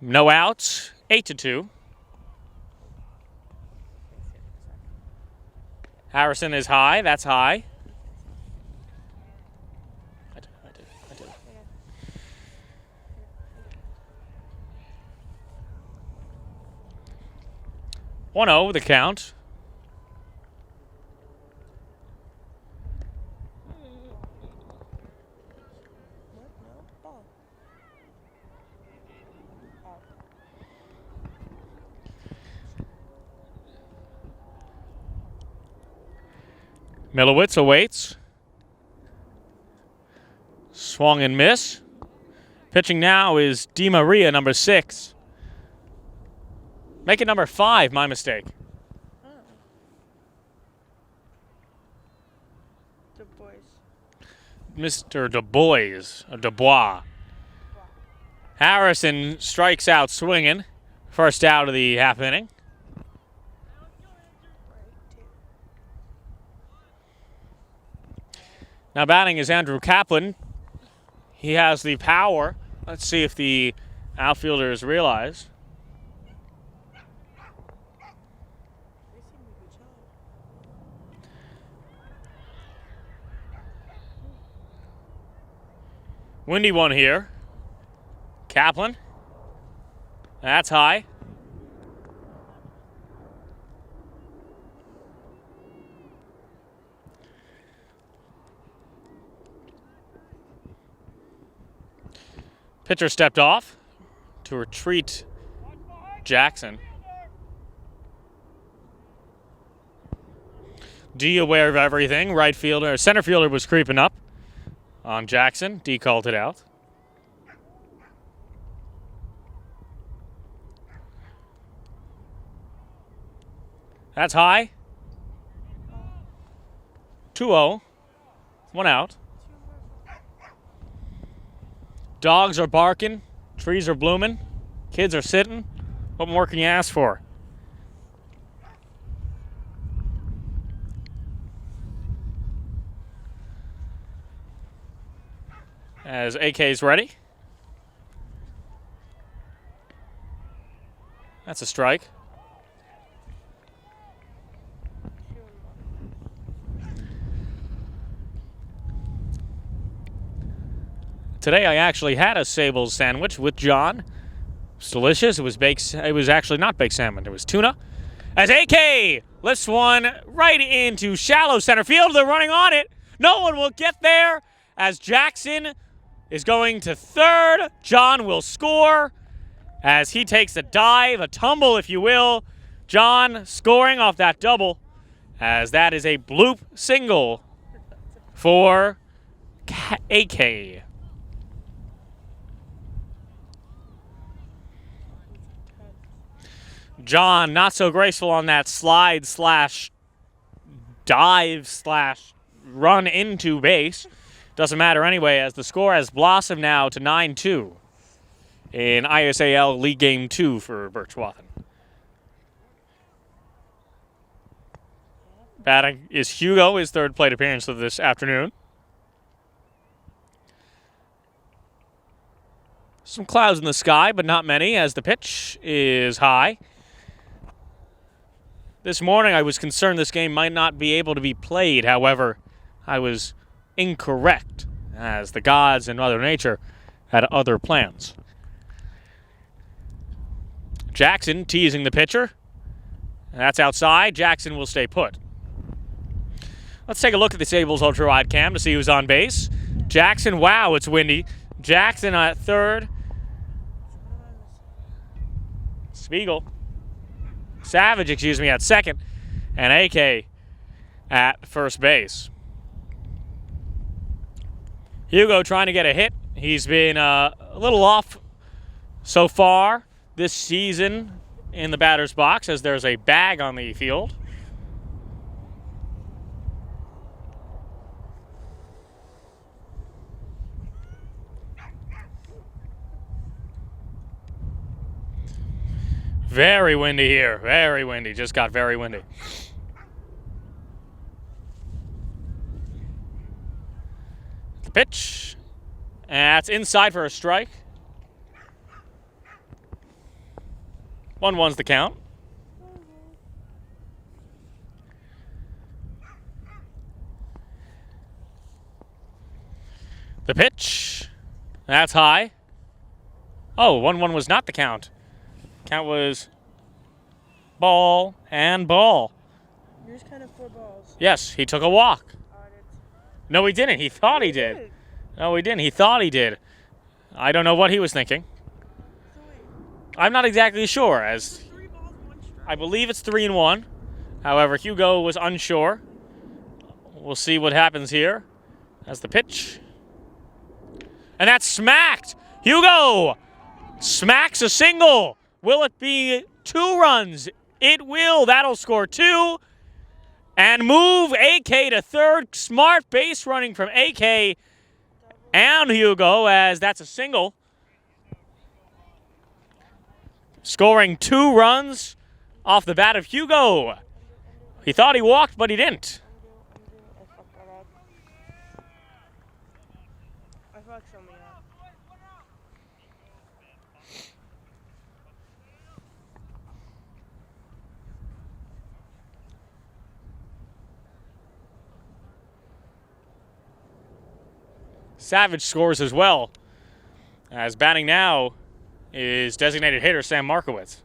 Speaker 1: No outs. 8-2. Harrison is high. That's high. I did. 1-0 the count. Milowitz awaits. Swung and miss. Pitching now is Di Maria, number 6. Make it number 5, my mistake. Mr. Dubois. Harrison strikes out swinging. First out of the half inning. Now batting is Andrew Kaplan. He has the power. Let's see if the outfielders realize. Windy one here. Kaplan. That's high. Pitcher stepped off to retreat Jackson. D aware of everything. Right fielder, center fielder was creeping up on Jackson. D called it out. That's high. 2-0. 1 out. Dogs are barking. Trees are blooming. Kids are sitting. What more can you ask for? As AK's ready. That's a strike. Today I actually had a Sables sandwich with John. It's delicious. It was actually not baked salmon. It was tuna. As AK lifts one right into shallow center field. They're running on it. No one will get there as Jackson is going to third. John will score as he takes a dive, a tumble, if you will. John scoring off that double as that is a bloop single for AK. John not so graceful on that slide slash dive slash run into base. Doesn't matter anyway, as the score has blossomed now to 9-2 in ISAL League Game 2 for Birchwathen. Batting is Hugo, his third plate appearance of this afternoon. Some clouds in the sky, but not many, as the pitch is high. This morning I was concerned this game might not be able to be played. However, I was incorrect, as the gods and Mother Nature had other plans. Jackson teasing the pitcher. That's outside. Jackson will stay put. Let's take a look at the Sables ultra-wide cam to see who's on base. Jackson, wow, it's windy. Jackson at third. Savage, at second. And AK at first base. Hugo trying to get a hit. He's been a little off so far this season in the batter's box as there's a bag on the field. Very windy here. Very windy. Just got very windy. The pitch. And that's inside for a strike. 1-1's the count. The pitch. That's high. Oh, 1-1 was not the count. Count was ball and ball.
Speaker 4: Yours kind of 4 balls.
Speaker 1: Yes, he took a walk. No, he didn't. He thought he did. No, he didn't. He thought he did. I don't know what he was thinking. I'm not exactly sure, as I believe it's 3-1. However, Hugo was unsure. We'll see what happens here as the pitch. And that's smacked. Hugo smacks a single. Will it be 2 runs? It will. That'll score 2. And move AK to third. Smart base running from AK and Hugo, as that's a single. Scoring 2 runs off the bat of Hugo. He thought he walked, but he didn't.
Speaker 4: I fucked something up.
Speaker 1: Savage scores as well, as batting now is designated hitter Sam Markowitz.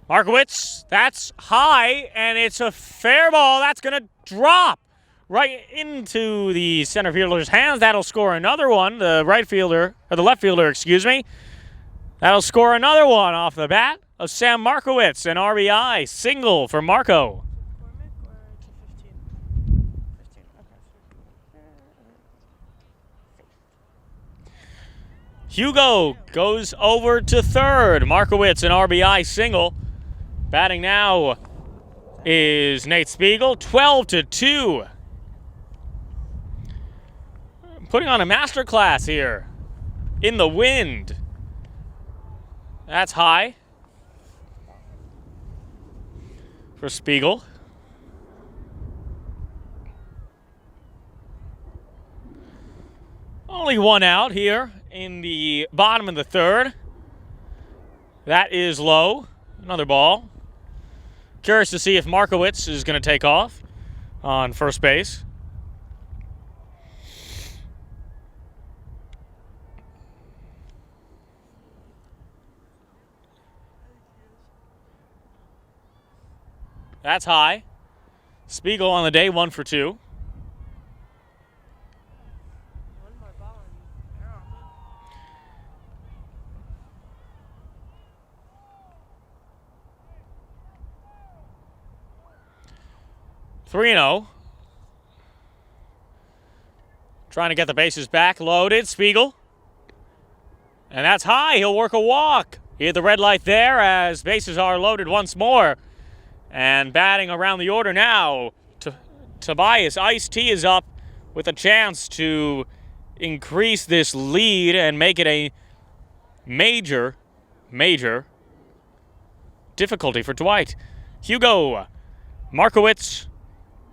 Speaker 1: Markowitz, that's high, and it's a fair ball. That's going to drop right into the center fielder's hands. That'll score another one. The right fielder, or the left fielder, excuse me. That'll score another one off the bat of Sam Markowitz. An RBI single for Marco. Hugo goes over to third. Markowitz, an RBI single. Batting now, is Nate Spiegel, 12-2. Putting on a master class here. In the wind. That's high for Spiegel. Only one out here in the bottom of the third. That is low. Another ball. Curious to see if Markowitz is going to take off on first base. That's high. Spiegel on the day, 1 for 2. Three and 0. Trying to get the bases back. Loaded. Spiegel. And that's high. He'll work a walk. He hit the red light there as bases are loaded once more. And batting around the order now, Tobias Ice-T is up with a chance to increase this lead and make it a major difficulty for Dwight. Hugo, Markowitz,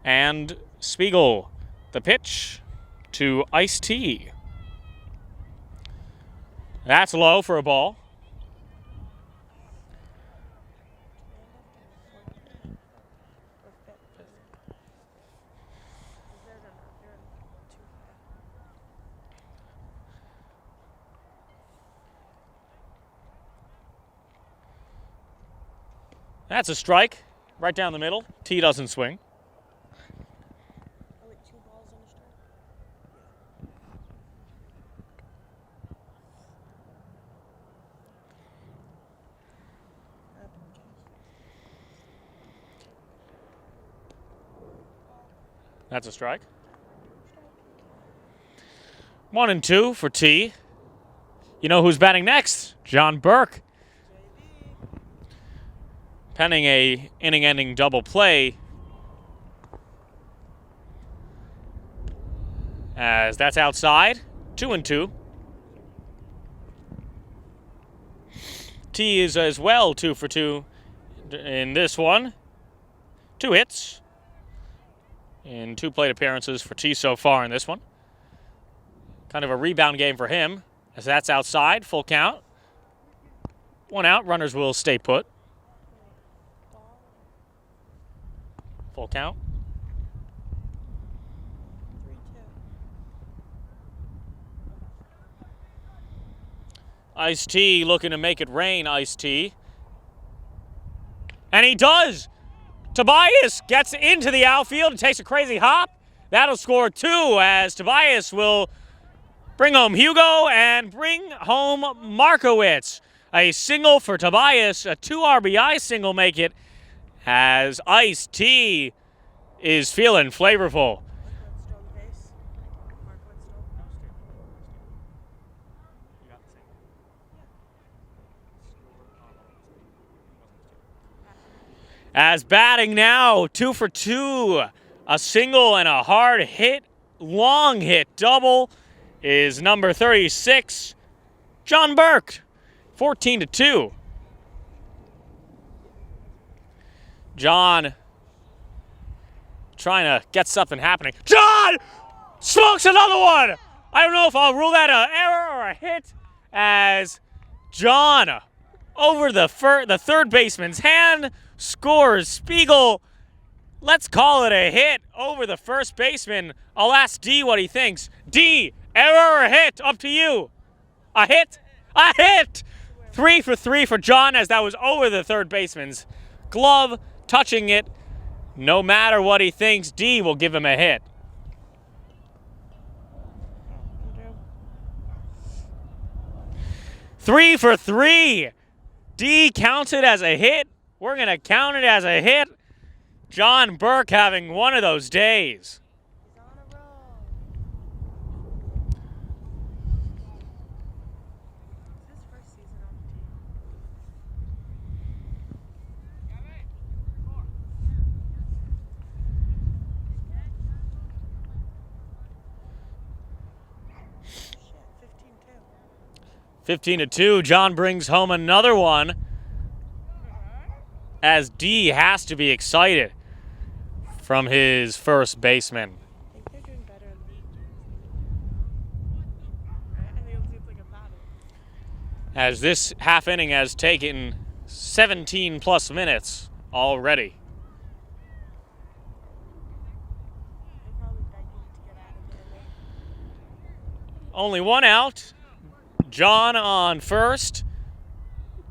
Speaker 1: and Spiegel. The pitch to Ice-T. That's low for a ball. That's a strike, right down the middle. T doesn't swing. That's a strike. 1 and 2 for T. You know who's batting next? John Burke. Penning a inning-ending double play, as that's outside. 2 and 2. T is as well 2 for 2 in this one. 2 hits in 2 plate appearances for T so far in this one. Kind of a rebound game for him, as that's outside. Full count. 1 out. Runners will stay put. Full count. 3-2. Ice-T looking to make it rain, Ice-T. And he does! Tobias gets into the outfield and takes a crazy hop. That'll score 2 as Tobias will bring home Hugo and bring home Markowitz. A single for Tobias, a 2 RBI single make it, as Ice-T is feeling flavorful. As batting now, 2 for 2. A single and a hard hit, long hit double is number 36, John Burke, 14-2. John trying to get something happening. John smokes another one. I don't know if I'll rule that an error or a hit, as John over the third baseman's hand scores. Spiegel, let's call it a hit over the first baseman. I'll ask D what he thinks. D, error or a hit? Up to you. A hit? A hit! 3 for 3 for John, as that was over the third baseman's glove, touching it. No matter what he thinks, D will give him a hit. Three for 3. D counts it as a hit. We're going to count it as a hit. John Burke having one of those days.
Speaker 4: He's on a roll. It's his first season on the team.
Speaker 1: 15-2. John brings home another one, as D has to be excited from his first baseman.
Speaker 4: I think they're doing better in league. I think it seems like a battle.
Speaker 1: As this half inning has taken 17 plus minutes already.
Speaker 4: They're probably begging to get out of there.
Speaker 1: Only one out. John on first.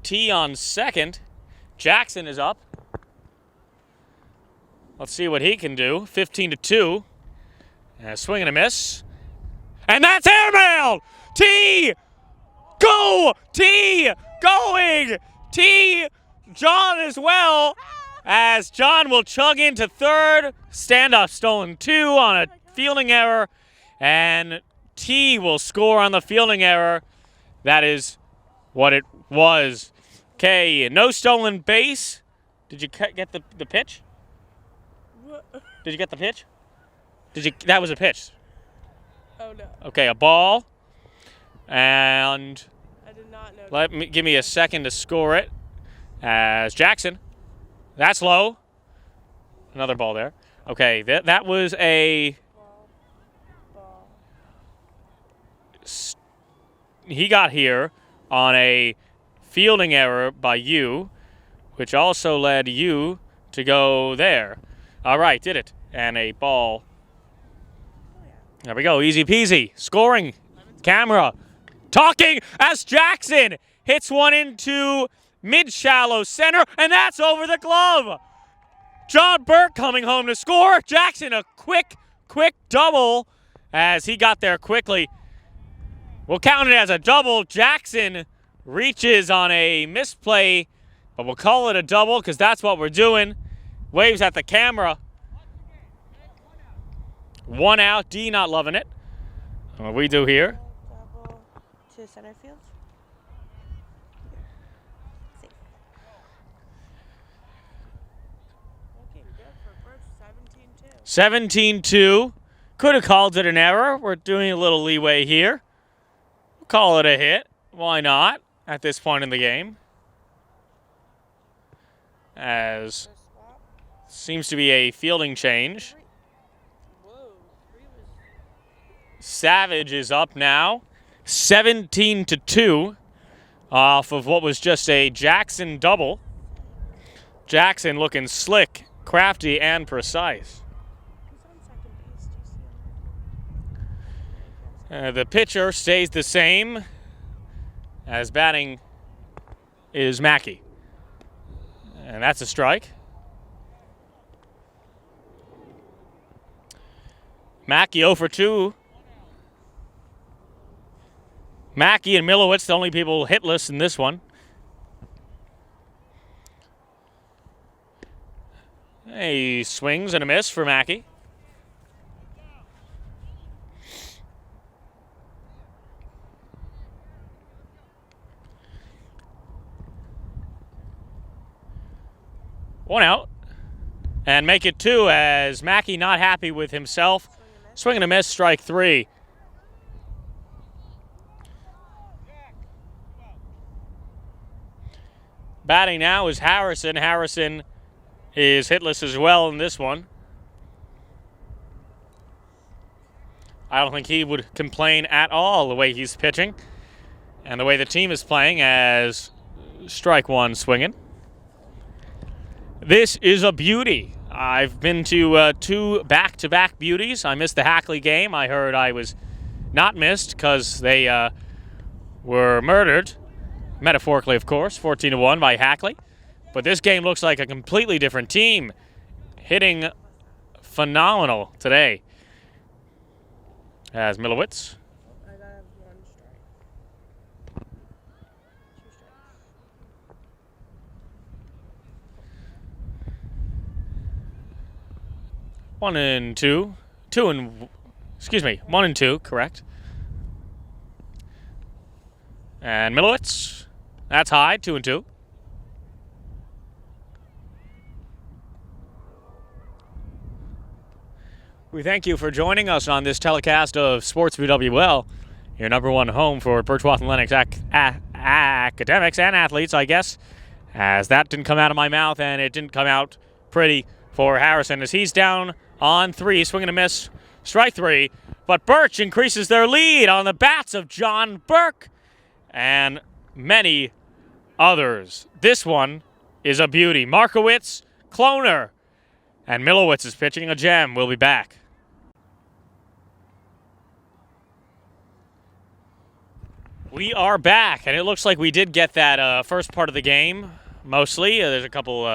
Speaker 1: T on second. Jackson is up. Let's see what he can do. 15-2. Swing and a miss. And that's airmailed! T! Go! T! Going! T! John as well, as John will chug into third. Standoff stolen 2 on a fielding error. And T will score on the fielding error. That is what it was. Okay, no stolen base. Did you get the pitch?
Speaker 4: What?
Speaker 1: Did you get the pitch? That was a pitch.
Speaker 4: Oh no.
Speaker 1: Okay, a ball. And
Speaker 4: I did not know.
Speaker 1: give me a second to score it. As Jackson. That's low. Another ball there. Okay, that was a...
Speaker 4: Ball.
Speaker 1: He got here on a fielding error by you, which also led you to go there. All right, did it. And a ball. There we go, easy peasy. Scoring. Camera. Talking as Jackson hits one into mid-shallow center, and that's over the glove. John Burke coming home to score. Jackson a quick double as he got there quickly. We'll count it as a double. Jackson reaches on a misplay, but we'll call it a double because that's what we're doing. Waves at the camera. 1 out. D not loving it. What we do here.
Speaker 4: Double to center field. Safe. Looking good for first.
Speaker 1: 17-2. Could have called it an error. We're doing a little leeway here. We'll call it a hit. Why not at this point in the game? As
Speaker 4: First swap.
Speaker 1: seems to be a fielding change.
Speaker 4: Whoa. 3 was.
Speaker 1: Savage is up now. 17-2 off of what was just a Jackson double. Jackson looking slick, crafty, and precise.
Speaker 4: Who's on second base? Do you see him?
Speaker 1: The pitcher stays the same as batting is Mackey. And that's a strike. Mackey 0 for 2. Mackey and Milowitz, the only people hitless in this one. He swings and a miss for Mackey. One out. And make it 2 as Mackey not happy with himself. Swing and a miss, strike 3. Batting now is Harrison. Harrison is hitless as well in this one. I don't think he would complain at all the way he's pitching and the way the team is playing as strike 1 swinging. This is a beauty. I've been to 2 back-to-back beauties. I missed the Hackley game. I heard I was not missed because they were murdered. Metaphorically, of course, 14-1 by Hackley. But this game looks like a completely different team. Hitting phenomenal today. As Milowitz.
Speaker 4: I got 1 strike. 2 strikes.
Speaker 1: 1 and 2. 1 and 2, correct. And Milowitz. That's high, 2 and 2. We thank you for joining us on this telecast of Sports BWL. your number one home for Birchwood Lennox academics and athletes, I guess, as that didn't come out of my mouth, and it didn't come out pretty for Harrison as he's down on 3, swinging a miss, strike 3. But Birch increases their lead on the bats of John Burke and many others. This one is a beauty. Markowitz, Cloner, and Milowitz is pitching a gem. We'll be back. We are back, and it looks like we did get that first part of the game, mostly. There's a couple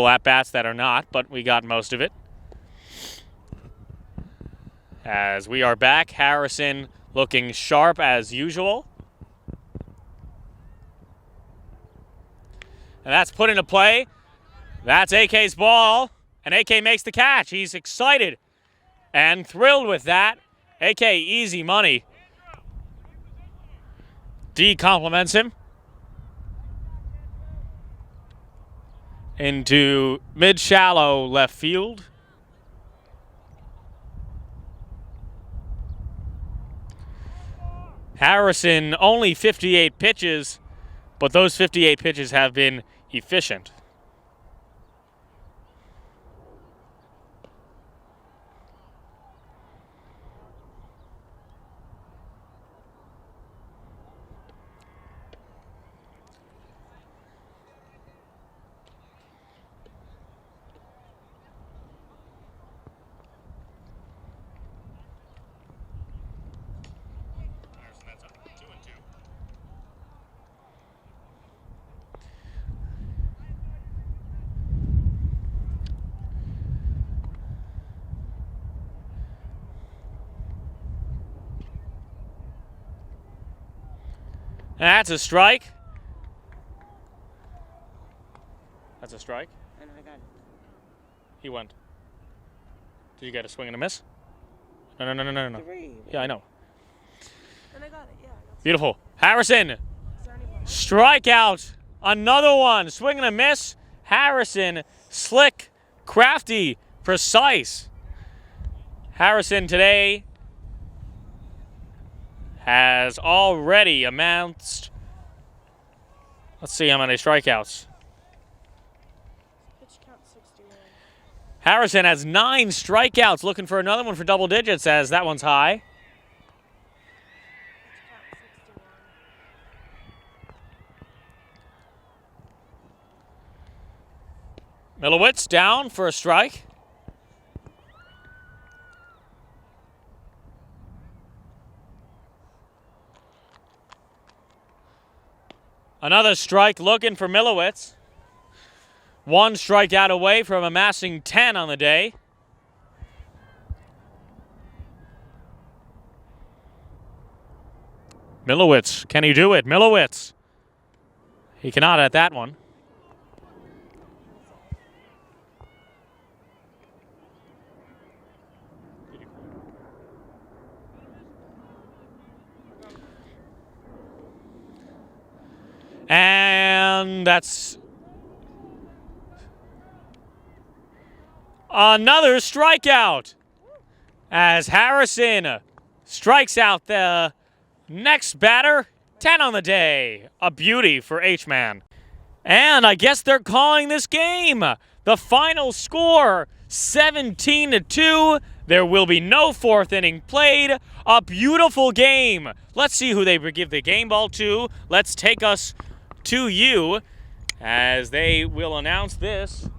Speaker 1: at-bats that are not, but we got most of it. As we are back, Harrison looking sharp as usual. And that's put into play. That's AK's ball, and AK makes the catch. He's excited and thrilled with that. AK, easy money. D compliments him. Into mid-shallow left field. Harrison only 58 pitches, but those 58 pitches have been efficient. That's a strike. That's a strike.
Speaker 4: I know, I got it.
Speaker 1: He went. Did you get a swing and a miss? No.
Speaker 4: 3.
Speaker 1: Yeah, I know.
Speaker 4: And I got it, yeah.
Speaker 1: Beautiful. Harrison. Strikeout. Another one. Swing and a miss. Harrison. Slick. Crafty. Precise. Harrison today has already amassed, let's see how many strikeouts.
Speaker 4: Pitch count 61.
Speaker 1: Harrison has 9 strikeouts, looking for another one for double digits as that one's high.
Speaker 4: Pitch count 61.
Speaker 1: Milowitz down for a strike. Another strike looking for Milowitz. 1 strikeout away from amassing 10 on the day. Milowitz, can he do it? Milowitz. He cannot at that one. And that's another strikeout as Harrison strikes out the next batter. 10 on the day. A beauty for H-Man. And I guess they're calling this game. The final score, 17-2. There will be no 4th inning played. A beautiful game. Let's see who they give the game ball to. Let's take us to you as they will announce this.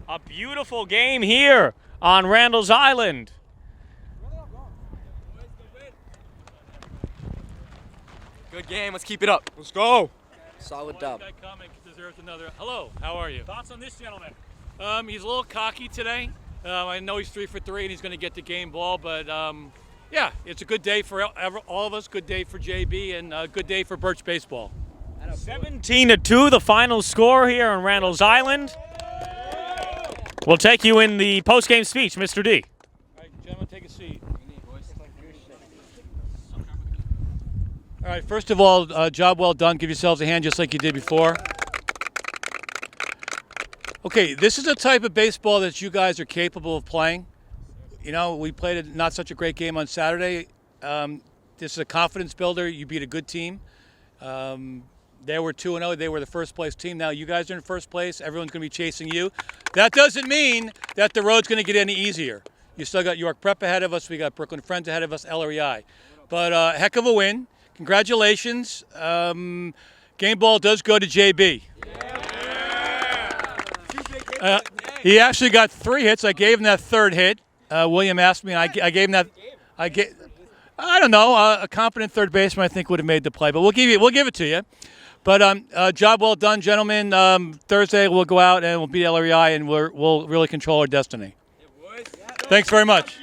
Speaker 1: A beautiful game here on Randall's Island.
Speaker 5: Good game. Let's keep it up.
Speaker 3: Let's go.
Speaker 5: Solid dub.
Speaker 6: That comment deserves another. Hello, how are you?
Speaker 1: Thoughts on this gentleman?
Speaker 6: He's a little cocky today. I know he's 3 for 3 and he's going to get the game ball, but yeah, it's a good day for all of us. Good day for JB and a good day for Birch baseball.
Speaker 1: 17-2, the final score here on Randall's Island. We'll take you in the post-game speech, Mr. D.
Speaker 6: All right, gentlemen, take a seat. All right, first of all, job well done. Give yourselves a hand just like you did before. Okay, this is a type of baseball that you guys are capable of playing.
Speaker 2: we played a not such a great game on Saturday. This is a confidence builder. You beat a good team. They were 2-0. They were the first place team. Now you guys are in first place. Everyone's going to be chasing you. That doesn't mean that the road's going to get any easier. You still got York Prep ahead of us. We got Brooklyn Friends ahead of us, LREI. But heck of a win. Congratulations. Game ball does go to JB. He actually got 3 hits. I gave him that 3rd hit. William asked me, and I gave him that. I don't know. A competent third baseman, I think, would have made the play. But we'll give it to you. But job well done, gentlemen. Thursday we'll go out and we'll beat LREI, and we'll really control our destiny. Thanks very much.